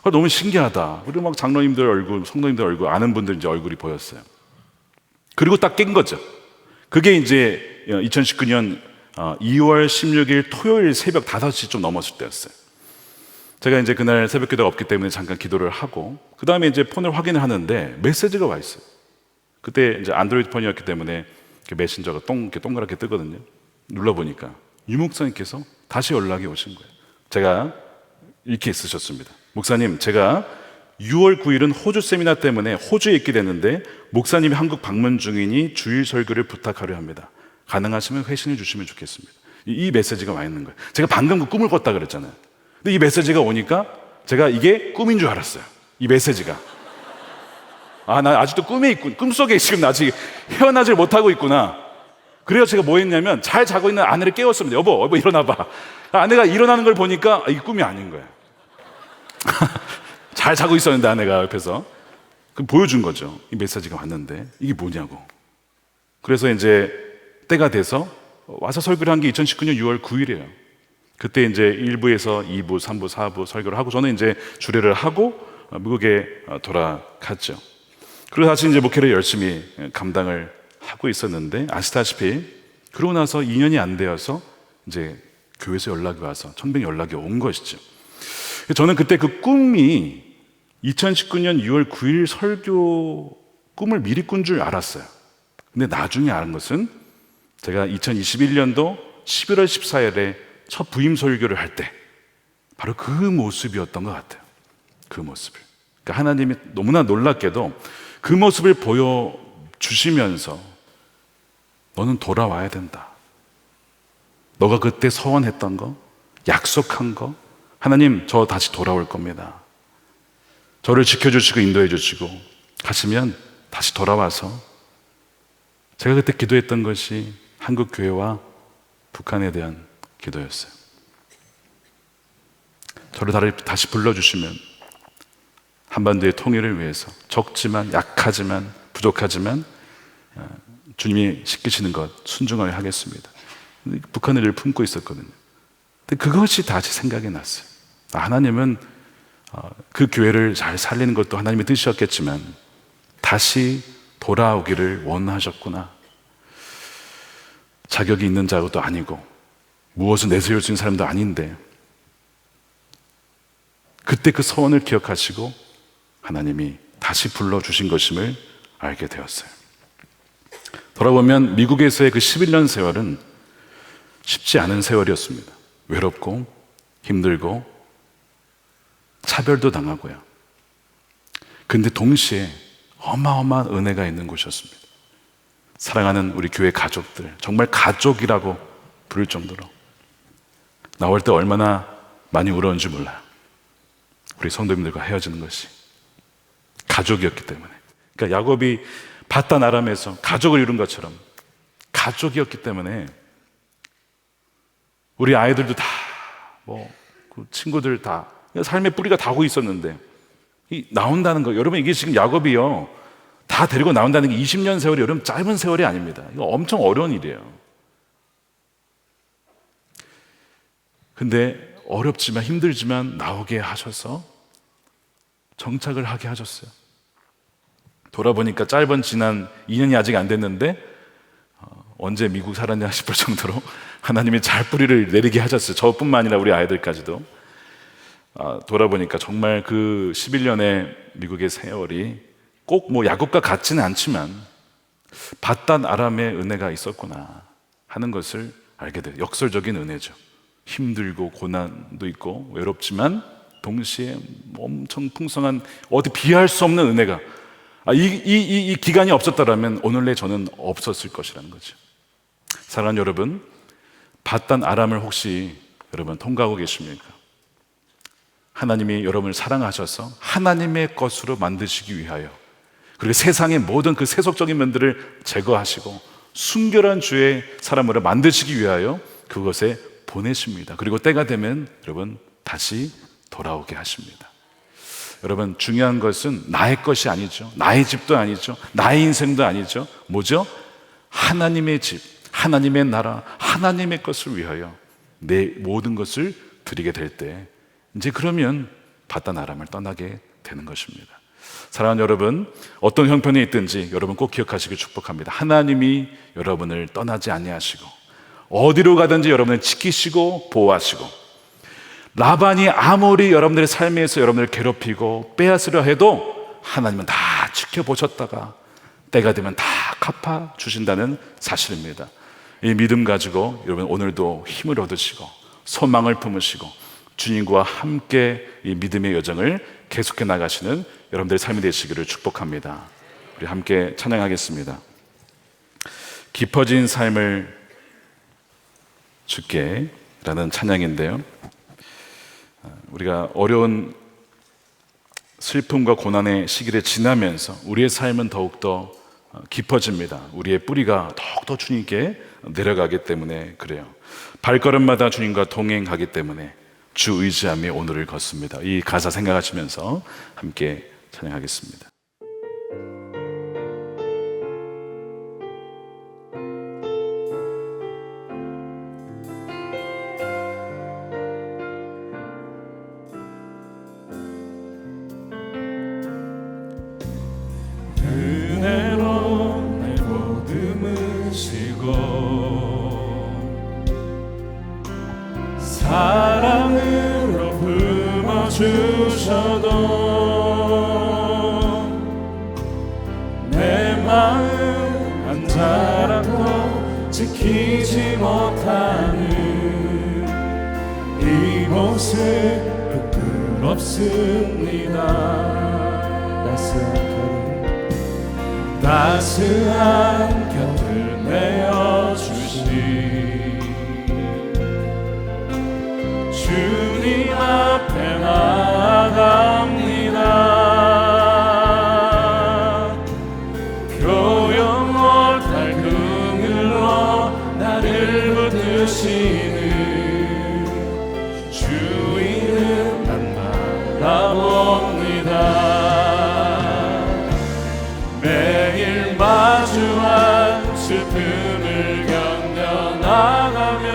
너무 신기하다. 그리고 막 장로님들 얼굴, 성도님들 얼굴, 아는 분들 이제 얼굴이 보였어요. 그리고 딱 깬 거죠. 그게 이제 2019년 2월 16일 토요일 새벽 5시 좀 넘었을 때였어요. 제가 이제 그날 새벽 기도가 없기 때문에 잠깐 기도를 하고 그 다음에 이제 폰을 확인을 하는데 메시지가 와 있어요. 그때 이제 안드로이드 폰이었기 때문에 메신저가 이렇게 동그랗게 뜨거든요. 눌러보니까 유 목사님께서 다시 연락이 오신 거예요. 제가 이렇게 쓰셨습니다. 목사님, 제가 6월 9일은 호주 세미나 때문에 호주에 있게 됐는데 목사님이 한국 방문 중이니 주일 설교를 부탁하려 합니다. 가능하시면 회신해 주시면 좋겠습니다. 이 메시지가 와 있는 거예요. 제가 방금 그 꿈을 꿨다 그랬잖아요. 근데 이 메시지가 오니까 제가 이게 꿈인 줄 알았어요. 이 메시지가. 나 아직도 꿈속에 지금 아직 헤어나질 못하고 있구나. 그래서 제가 뭐 했냐면 잘 자고 있는 아내를 깨웠습니다. 여보 일어나봐. 아내가 일어나는 걸 보니까 이 꿈이 아닌 거예요. 잘 자고 있었는데 아내가 옆에서 보여준 거죠. 이 메시지가 왔는데 이게 뭐냐고. 그래서 이제 때가 돼서 와서 설교를 한 게 2019년 6월 9일이에요. 그때 이제 1부에서 2부, 3부, 4부 설교를 하고 저는 이제 주례를 하고 미국에 돌아갔죠. 그리고 다시 이제 목회를 열심히 감당을 하고 있었는데 아시다시피 그러고 나서 2년이 안 되어서 이제 교회에서 연락이 와서 청빙 연락이 온 것이죠. 저는 그때 그 꿈이 2019년 6월 9일 설교 꿈을 미리 꾼 줄 알았어요. 근데 나중에 아는 것은 제가 2021년도 11월 14일에 첫 부임 설교를 할 때 바로 그 모습이었던 것 같아요. 그 모습을. 그러니까 하나님이 너무나 놀랍게도 그 모습을 보여주시면서 너는 돌아와야 된다. 너가 그때 서원했던 거, 약속한 거, 하나님 저 다시 돌아올 겁니다. 저를 지켜주시고 인도해 주시고 가시면 다시 돌아와서 제가 그때 기도했던 것이 한국 교회와 북한에 대한 기도였어요. 저를 다시 불러주시면 한반도의 통일을 위해서 적지만 약하지만 부족하지만 주님이 시키시는 것 순종하게 하겠습니다. 북한을 늘 품고 있었거든요. 근데 그것이 다시 생각이 났어요. 하나님은 그 교회를 잘 살리는 것도 하나님의 뜻이었겠지만 다시 돌아오기를 원하셨구나. 자격이 있는 자도 아니고 무엇을 내세울 수 있는 사람도 아닌데 그때 그 서원을 기억하시고 하나님이 다시 불러주신 것임을 알게 되었어요. 돌아보면 미국에서의 그 11년 세월은 쉽지 않은 세월이었습니다. 외롭고 힘들고 차별도 당하고요. 근데 동시에 어마어마한 은혜가 있는 곳이었습니다. 사랑하는 우리 교회 가족들, 정말 가족이라고 부를 정도로 나올 때 얼마나 많이 울었는지 몰라요. 우리 성도님들과 헤어지는 것이 가족이었기 때문에. 그러니까 야곱이 바단 아람에서 가족을 이룬 것처럼 가족이었기 때문에 우리 아이들도 다 그 친구들 다 삶의 뿌리가 닿고 있었는데 나온다는 거, 여러분 이게 지금 야곱이요 다 데리고 나온다는 게 20년 세월이 여러분 짧은 세월이 아닙니다. 이거 엄청 어려운 일이에요. 근데 어렵지만 힘들지만 나오게 하셔서 정착을 하게 하셨어요. 돌아보니까 짧은 지난 2년이 아직 안 됐는데 언제 미국 살았냐 싶을 정도로 하나님이 잘 뿌리를 내리게 하셨어요. 저뿐만 아니라 우리 아이들까지도. 돌아보니까 정말 그 11년의 미국의 세월이 꼭 뭐 야곱과 같지는 않지만 바단 아람의 은혜가 있었구나 하는 것을 알게 돼요. 역설적인 은혜죠. 힘들고 고난도 있고 외롭지만 동시에 엄청 풍성한 어디 비할 수 없는 은혜가 이 기간이 없었다면 오늘의 저는 없었을 것이라는 거죠. 사랑하는 여러분, 바단 아람을 혹시 여러분 통과하고 계십니까? 하나님이 여러분을 사랑하셔서 하나님의 것으로 만드시기 위하여, 그리고 세상의 모든 그 세속적인 면들을 제거하시고 순결한 주의 사람으로 만드시기 위하여 그것에 보내십니다. 그리고 때가 되면 여러분 다시 돌아오게 하십니다. 여러분, 중요한 것은 나의 것이 아니죠. 나의 집도 아니죠. 나의 인생도 아니죠. 뭐죠? 하나님의 집, 하나님의 나라, 하나님의 것을 위하여 내 모든 것을 드리게 될 때 이제 그러면 바단 아람을 떠나게 되는 것입니다. 사랑하는 여러분, 어떤 형편이 있든지 여러분 꼭 기억하시길 축복합니다. 하나님이 여러분을 떠나지 아니하시고 어디로 가든지 여러분을 지키시고 보호하시고, 라반이 아무리 여러분들의 삶에서 여러분을 괴롭히고 빼앗으려 해도 하나님은 다 지켜보셨다가 때가 되면 다 갚아주신다는 사실입니다. 이 믿음 가지고 여러분 오늘도 힘을 얻으시고 소망을 품으시고 주님과 함께 이 믿음의 여정을 계속해 나가시는 여러분들의 삶이 되시기를 축복합니다. 우리 함께 찬양하겠습니다. 깊어진 삶을 주께 라는 찬양인데요, 우리가 어려운 슬픔과 고난의 시기를 지나면서 우리의 삶은 더욱더 깊어집니다. 우리의 뿌리가 더욱더 주님께 내려가기 때문에 그래요. 발걸음마다 주님과 동행하기 때문에 주 의지하며 오늘을 걷습니다. 이 가사 생각하시면서 함께 찬양하겠습니다. 은혜로 내 모든 시고 사랑으로 품어주셔도 내 마음 한 자락도 지키지 못하는 이곳은 부끄럽습니다. 따스한 곁을 내어주신 주님 앞에 나아갑니다. 표현 못할 긍휼로 나를 붙드시는 주 이름 난 바라봅니다. 매일 마주한 슬픔을 견뎌나가며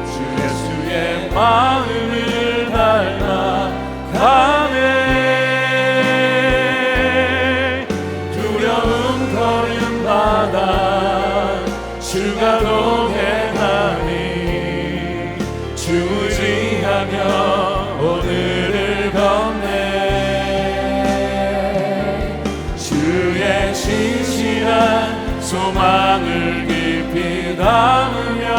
주 예수의 마음을 닮아가네. 두려움 걸음마다 주가 동행하니 주 의지하며 오늘을 걷네. 진실한 소망을 깊이 담으며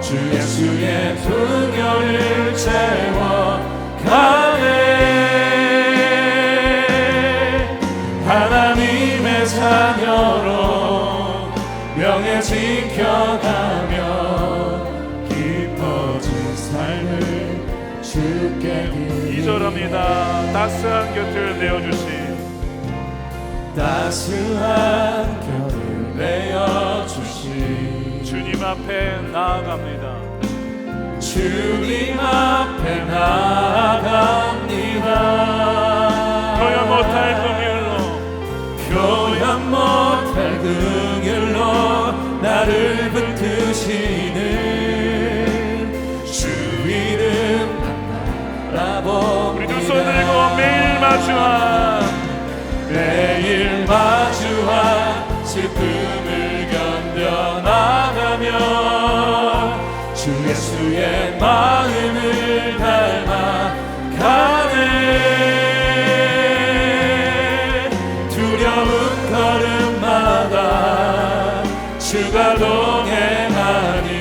주 예수의 풍요를 채워가네. 하나님의 자녀로 명예 지켜가며 깊어진 삶을 주께 드리네. 2절합니다. 따스한 곁을 내어주신 따스한 곁을 내어주신 주님 앞에 나아갑니다. 주님 앞에 나아갑니다. 표현 못할 긍휼로 표현 못할 긍휼로 나를 붙드시는 마주한 매일 마주한 슬픔을 견뎌나가며 주 예수의 마음을 닮아가네. 두려운 걸음마다 주가 동행하니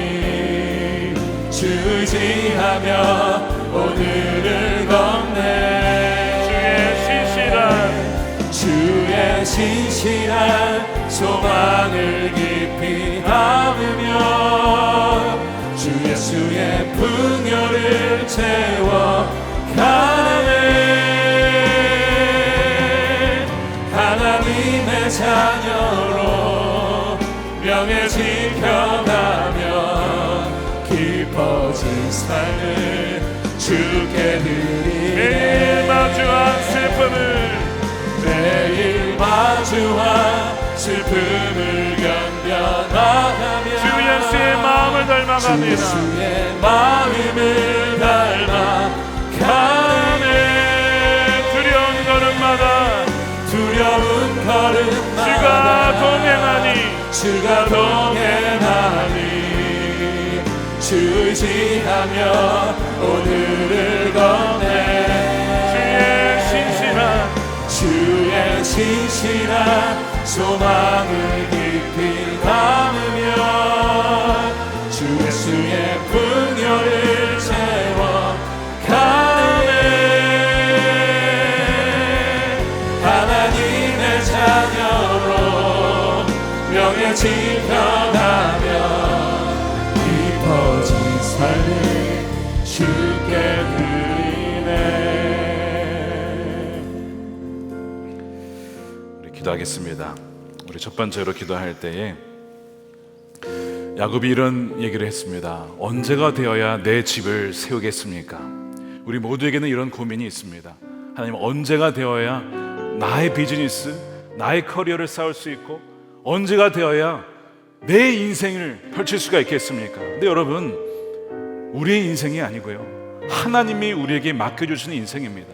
주 의지하며 오늘을 걷네. 주의 신실한 소망을 깊이 담으며 주 예수의 풍요를 채워가네. 하나님의 자녀로 명예 지켜가며 깊어진 삶을 주께 드리네. 매일 마주한 슬픔을 매일 마주한 슬픔을 견뎌나가며 주 예수의 마음을 닮아갑니다. 예수의 마음을 닮아가네. 두려운 걸음마다 주가 동행하니 주 의지하며 오늘을 걷네. 주의 신실한 소망을 깊이 담으며 주 예수의 풍요를 채워가네. 하나님의 자녀로 명예 지켜가며 깊어진 삶을 주께 기도하겠습니다. 우리 첫 번째로 기도할 때에 야곱이 이런 얘기를 했습니다. 언제가 되어야 내 집을 세우겠습니까? 우리 모두에게는 이런 고민이 있습니다. 하나님, 언제가 되어야 나의 비즈니스, 나의 커리어를 쌓을 수 있고 언제가 되어야 내 인생을 펼칠 수가 있겠습니까? 근데 여러분, 우리의 인생이 아니고요, 하나님이 우리에게 맡겨주시는 인생입니다.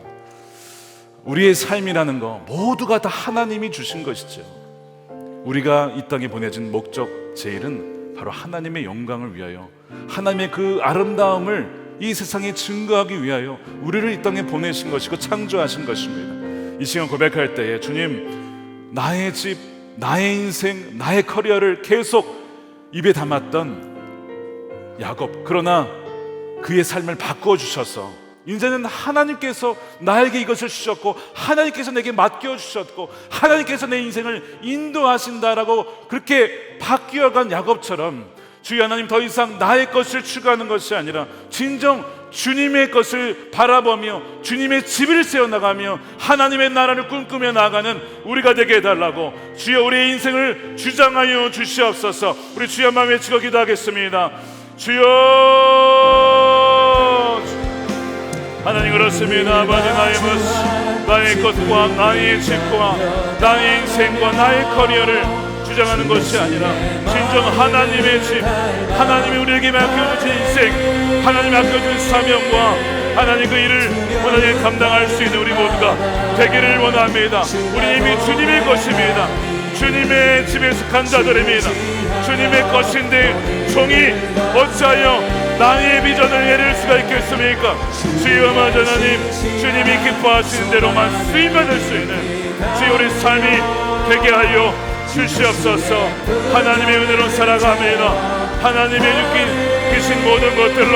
우리의 삶이라는 거 모두가 다 하나님이 주신 것이죠. 우리가 이 땅에 보내진 목적 제일은 바로 하나님의 영광을 위하여, 하나님의 그 아름다움을 이 세상에 증거하기 위하여 우리를 이 땅에 보내신 것이고 창조하신 것입니다. 이 시간 고백할 때에 주님, 나의 집, 나의 인생, 나의 커리어를 계속 입에 담았던 야곱, 그러나 그의 삶을 바꾸어 주셔서 이제는 하나님께서 나에게 이것을 주셨고 하나님께서 내게 맡겨주셨고 하나님께서 내 인생을 인도하신다라고 그렇게 바뀌어간 야곱처럼, 주여 하나님, 더 이상 나의 것을 추구하는 것이 아니라 진정 주님의 것을 바라보며 주님의 집을 세워나가며 하나님의 나라를 꿈꾸며 나아가는 우리가 되게 해달라고, 주여 우리의 인생을 주장하여 주시옵소서. 우리 주여 마음에 외치고 기도하겠습니다. 주여, 하나님, 그렇습니다. 아버지, 나의 것, 나의 것과 나의 집과 나의 인생과 나의 커리어를 주장하는 것이 아니라 진정 하나님의 집, 하나님이 우리에게 맡겨주신 인생, 하나님이 맡겨준 사명과 하나님 그 일을 원하게 감당할 수 있는 우리 모두가 되기를 원합니다. 우리 이미 주님의 것입니다. 주님의 집에 속한 자들입니다. 주님의 것인데 종이 어찌하여 나의 비전을 내릴 수가 있겠습니까? 주여 마저 하나님, 주님이 기뻐하시는 대로만 쓰임받을 수 있는 주여 우리 삶이 되게 하여 주시옵소서. 하나님의 은혜로 살아갑니다. 하나님의 주신 모든 것들로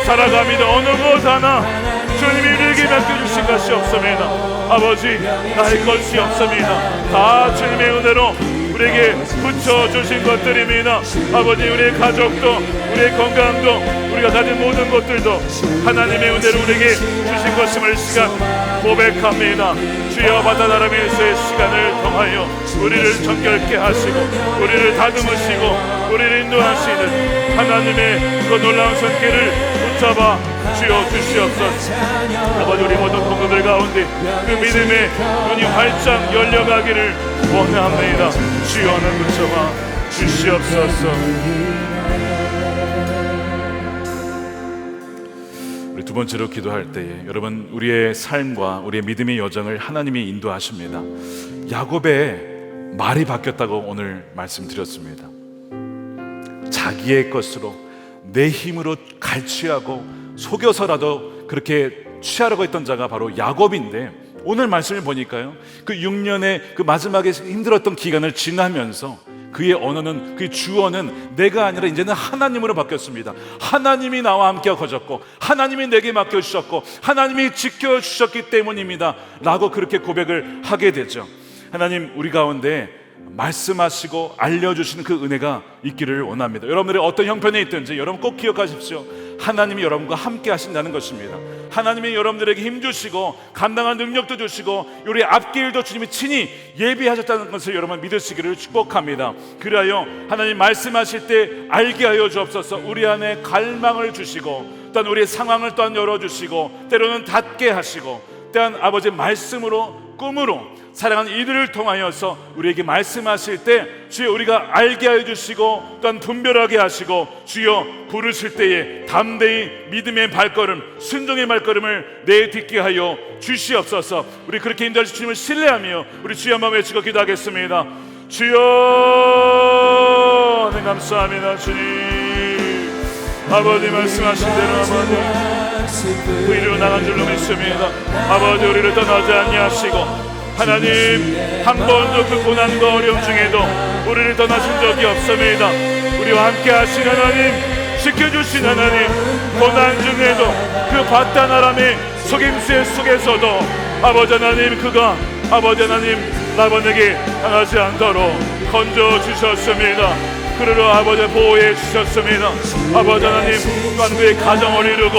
살아갑니다. 어느 것 하나 주님이 우리에게 맡겨주신 것이 없습니다. 아버지, 나의 것이 없습니다. 다 주님의 은혜로 우리에게 붙여주신 것들입니다. 아버지, 우리의 가족도, 우리의 건강도, 우리가 가진 모든 것들도 하나님의 은혜로 우리에게 주신 것임을 시간 고백합니다. 주여, 바다나라에서의 시간을 통하여 우리를 정결케 하시고 우리를 다듬으시고 우리를 인도하시는 하나님의 그 놀라운 손길을 붙잡아 주여 주시옵소서. 아버지, 우리 모든 동료들 가운데 그 믿음의 눈이 활짝 열려가기를 원합니다. 주여 하나님 붙잡아 주시옵소서. 우리 두 두 번째로 기도할 때에 여러분 우리의 삶과 우리의 믿음의 여정을 하나님이 인도하십니다. 야곱의 말이 바뀌었다고 오늘 말씀드렸습니다. 자기의 것으로 내 힘으로 갈취하고 속여서라도 그렇게 취하려고 했던 자가 바로 야곱인데, 오늘 말씀을 보니까요, 그 6년의 그 마지막에 힘들었던 기간을 지나면서 그의 언어는, 그의 주어는 내가 아니라 이제는 하나님으로 바뀌었습니다. 하나님이 나와 함께 하셨고 하나님이 내게 맡겨주셨고 하나님이 지켜주셨기 때문입니다 라고 그렇게 고백을 하게 되죠. 하나님 우리 가운데 말씀하시고 알려주시는 그 은혜가 있기를 원합니다. 여러분들이 어떤 형편에 있든지 여러분 꼭 기억하십시오. 하나님이 여러분과 함께 하신다는 것입니다. 하나님이 여러분들에게 힘주시고 감당한 능력도 주시고 우리 앞길도 주님이 친히 예비하셨다는 것을 여러분 믿으시기를 축복합니다. 그리하여 하나님 말씀하실 때 알게 하여 주옵소서. 우리 안에 갈망을 주시고 또한 우리의 상황을 또한 열어주시고 때로는 닫게 하시고 또한 아버지의 말씀으로 꿈으로 사랑하는 이들을 통하여서 우리에게 말씀하실 때 주여 우리가 알게 하여 주시고 또한 분별하게 하시고 주여 부르실 때에 담대히 믿음의 발걸음, 순종의 발걸음을 내딛게 하여 주시옵소서. 우리 그렇게 인도하실 주님을 신뢰하며 우리 주여 한번 외치고 기도하겠습니다. 주여 네 감사합니다. 주님 아버지 말씀하신 대로 아버지 그 이리로 나간 줄로 믿습니다. 아버지 우리를 떠나지 아니하시고 하나님 한 번도 그 고난과 어려움 중에도 우리를 떠나신 적이 없습니다. 우리와 함께 하신 하나님, 지켜주신 하나님, 고난 중에도 그 바다나람의 속임수 속에서도 아버지 하나님 그가 아버지 하나님 라반에게 당하지 않도록 건져주셨습니다. 그러러 아버지 보호해 주셨습니다. 아버지 하나님 또한 그의 가정을 이루고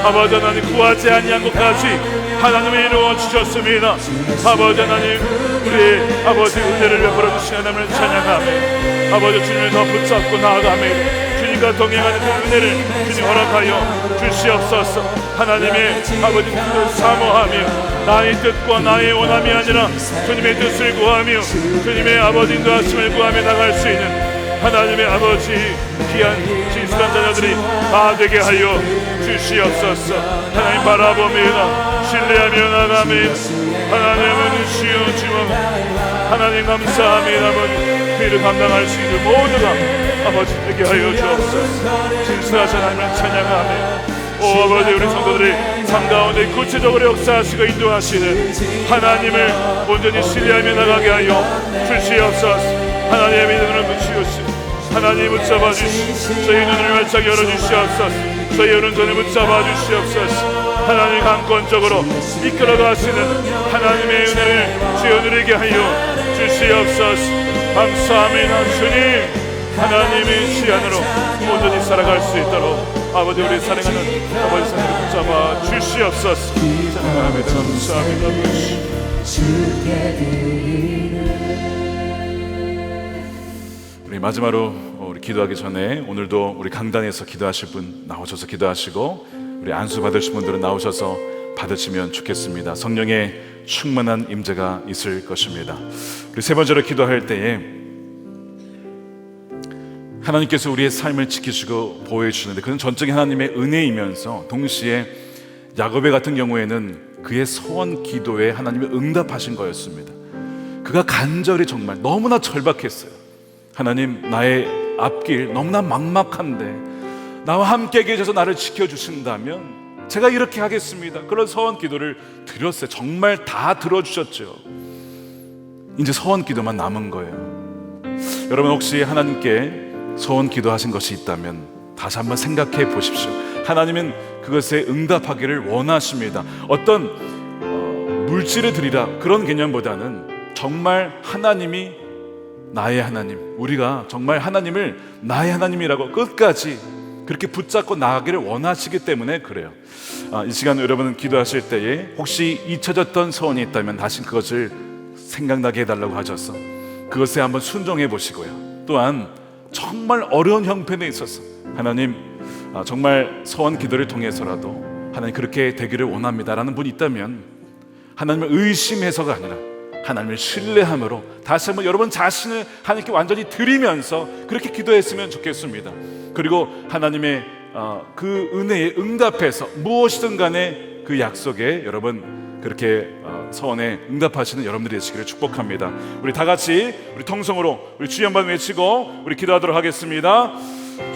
아버지 하나님 구하지 아니한 것까지 하나님이 이루어 주셨습니다. 아버지 하나님 우리 아버지 은혜를 베풀어 주신 하나님을 찬양하며 아버지 주님을 더 붙잡고 나아가며 주님과 동행하는 그 은혜를 주님 허락하여 주시옵소서. 하나님의 아버지 뜻을 사모하며 나의 뜻과 나의 원함이 아니라 주님의 뜻을 구하며 주님의 아버지 인도하심을 구하며 나갈 수 있는 하나님의 아버지 귀한 진실한 자녀들이 다 되게 하여 주시옵소서. 하나님 바라봅니다. 신뢰하며 나갑니다. 하나님은 주여 주여 하나님 감사합니다. 아버지 그 일을 감당할 수 있는 모두가 아버지 되게 하여 주옵소서. 진실하신 하나님을 찬양하며 오 아버지 우리 성도들이 삶 가운데 구체적으로 역사하시고 인도하시는 하나님을 온전히 신뢰하며 나가게 하여 주시옵소서. 하나님의 믿음으로 붙이옵시고 하나님 붙잡아 주시고 저희 눈을 활짝 열어주시옵소서. 저희 오른손을 붙잡아 주시옵소서. 하나님 강권적으로 이끌어 가시는 하나님의 은혜를 주여 누리게 하여 주시옵소서. 감사합니다. 주님 하나님의 시안으로 온전히 살아갈 수 있도록 아버지 우리 사랑하는 아버지 손을 붙잡아 주시옵소서. 사랑합니다. 감사합니다. 우리 마지막으로 우리 기도하기 전에 오늘도 우리 강단에서 기도하실 분 나오셔서 기도하시고 우리 안수 받으실 분들은 나오셔서 받으시면 좋겠습니다. 성령의 충만한 임재가 있을 것입니다. 우리 세 번째로 기도할 때에 하나님께서 우리의 삶을 지키시고 보호해 주시는데 그는 전적인 하나님의 은혜이면서 동시에 야곱의 같은 경우에는 그의 소원 기도에 하나님이 응답하신 거였습니다. 그가 간절히 정말 너무나 절박했어요. 하나님 나의 앞길 너무나 막막한데 나와 함께 계셔서 나를 지켜주신다면 제가 이렇게 하겠습니다. 그런 소원 기도를 드렸어요. 정말 다 들어주셨죠. 이제 소원 기도만 남은 거예요. 여러분 혹시 하나님께 소원 기도하신 것이 있다면 다시 한번 생각해 보십시오. 하나님은 그것에 응답하기를 원하십니다. 어떤 물질을 드리라 그런 개념보다는 정말 하나님이 나의 하나님, 우리가 정말 하나님을 나의 하나님이라고 끝까지 그렇게 붙잡고 나가기를 원하시기 때문에 그래요. 이 시간 여러분 기도하실 때에 혹시 잊혀졌던 소원이 있다면 다시 그것을 생각나게 해달라고 하셔서 그것에 한번 순종해 보시고요. 또한 정말 어려운 형편에 있어서 하나님 정말 소원 기도를 통해서라도 하나님 그렇게 되기를 원합니다라는 분이 있다면 하나님을 의심해서가 아니라 하나님을 신뢰함으로 다시 한번 여러분 자신을 하나님께 완전히 드리면서 그렇게 기도했으면 좋겠습니다. 그리고 하나님의 그 은혜에 응답해서 무엇이든 간에 그 약속에 여러분 그렇게 서원에 응답하시는 여러분들이 되시기를 축복합니다. 우리 다 같이 우리 통성으로 우리 주여 한번 외치고 우리 기도하도록 하겠습니다.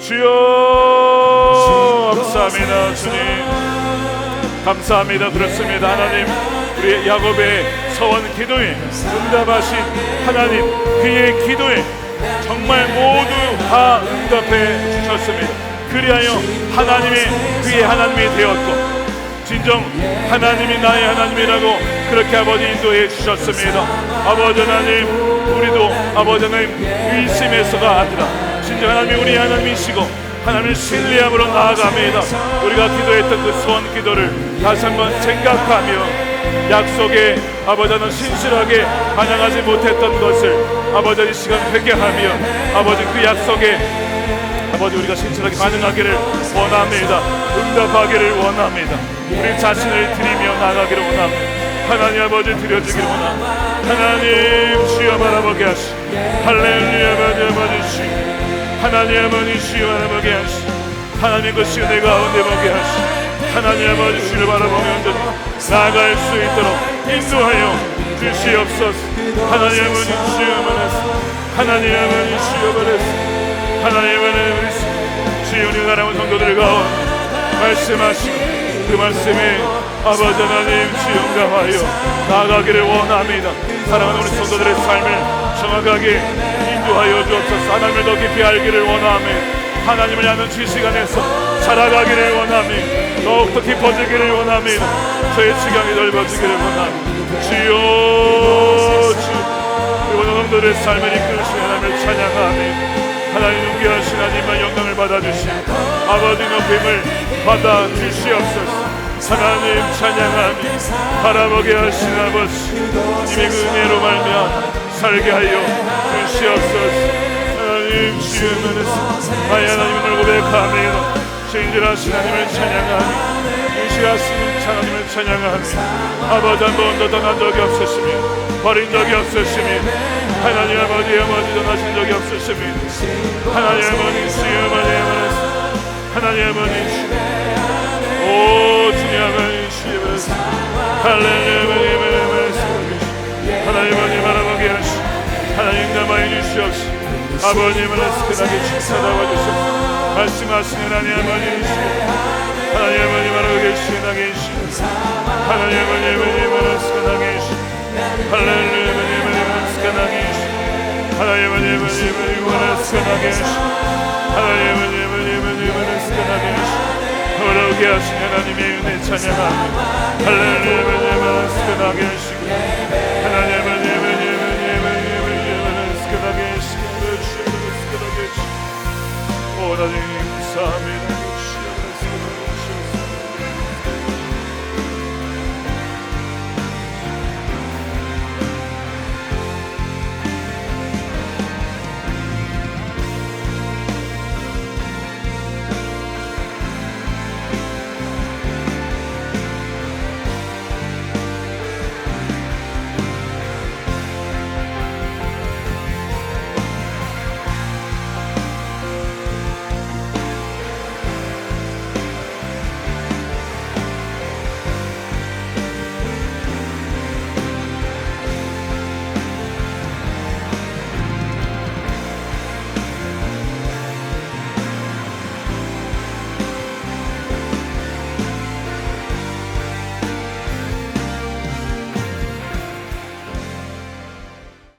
주여 감사합니다. 주님 감사합니다. 그렇습니다. 하나님 우리 야곱의 서원 기도에 응답하신 하나님 그의 기도에 정말 모두 다 응답해 주셨습니다. 그리하여 하나님의 그의 하나님이 되었고 진정 하나님이 나의 하나님이라고 그렇게 아버지 인도해 주셨습니다. 아버지 하나님 우리도 아버지 하나님 의심에서가 아니라 진정 하나님이 우리 하나님이시고 하나님을 신뢰함으로 나아갑니다. 우리가 기도했던 그 소원 기도를 다시 한번 생각하며 약속에 아버지 하나님 신실하게 반영하지 못했던 것을 아버지 이 시간 회개하며 아버지 그 약속에 아버지 우리가 신실하게 반응하기를 원합니다. 응답하기를 원합니다. 우리 자신을 드리며 나가기를 원합니다. 하나님 아버지 드려주기를 원합니다. 하나님 주여 바라보게 하시 할렐루야 아버지 주여 하나님 아버지 주여 바라보게 하시 하나님 그 시간의 가운데 보게 하시 하나님 아버지 주를 바라보며 온전히 나아갈 수 있도록 인도하여 주시옵소서. 하나님 아버지 주여 바라서 하나님 아버지 주여 바라서 하나님 아버지 주여 우리 사랑하는 성도들 가운데 말씀하시고 그 말씀에 아버지 하나님 주여 응답하여 나아가기를 원합니다. 사랑하는 우리 성도들의 삶을 정확하게 인도하여 주옵소서. 하나님을 더 깊이 알기를 원합니다. 하나님을 아는 지식 안에서 자라가기를 원합니다. 더욱더 깊어지기를 원합니다. 저의 지경이 넓어지기를 원합니다. 주여 주여 우리 성도들의 삶을 이끌으시는 하나님을 찬양합니다. 하나님 존귀하신 하나님만 영광을 받아주시고 아버지 높임을 받아주시옵소서. 하나님 찬양하며 바라보게 하신 아버지 이미 그 은혜로 말미암아 살게 하여 주시옵소서. 하나님 주의 은혜서 나의 하나님을 고백하며 진실하신 하나님을 찬양하며 유시하신 하나님을 찬양하며 아버지 한 번도 떠난 적이 없으시며 버린 적이 없으시며 하나님 아버지 떠나신 적이 없으시며 하나님 아버지 주여 하나님 아버지 오 주님 아버지 주여 할렐루야 하나님 아버지 바라보게 하시 하나님 남아해 주시옵소서. 아버님을 스크나게 찾아와 주시옵소서. 말씀하시는 하나님 아버지 하나님 아버지 바라보게 시원하게 해주시옵소서. 하나님 아버지 스크나게 해주시옵소서. 할렐루야 아버지 스크나게 해주시옵소서. 하나님 아버지 스크나게 해주시옵소서. 하나님 아버지 스크나게 해주시옵소서. 돌아오게 하신 하나님의 은혜 찬양합니다. 할렐루야 아버지 스크나게 해주시옵소서. 하나님 아버지 스크나게 해주시옵소서. 오 나중에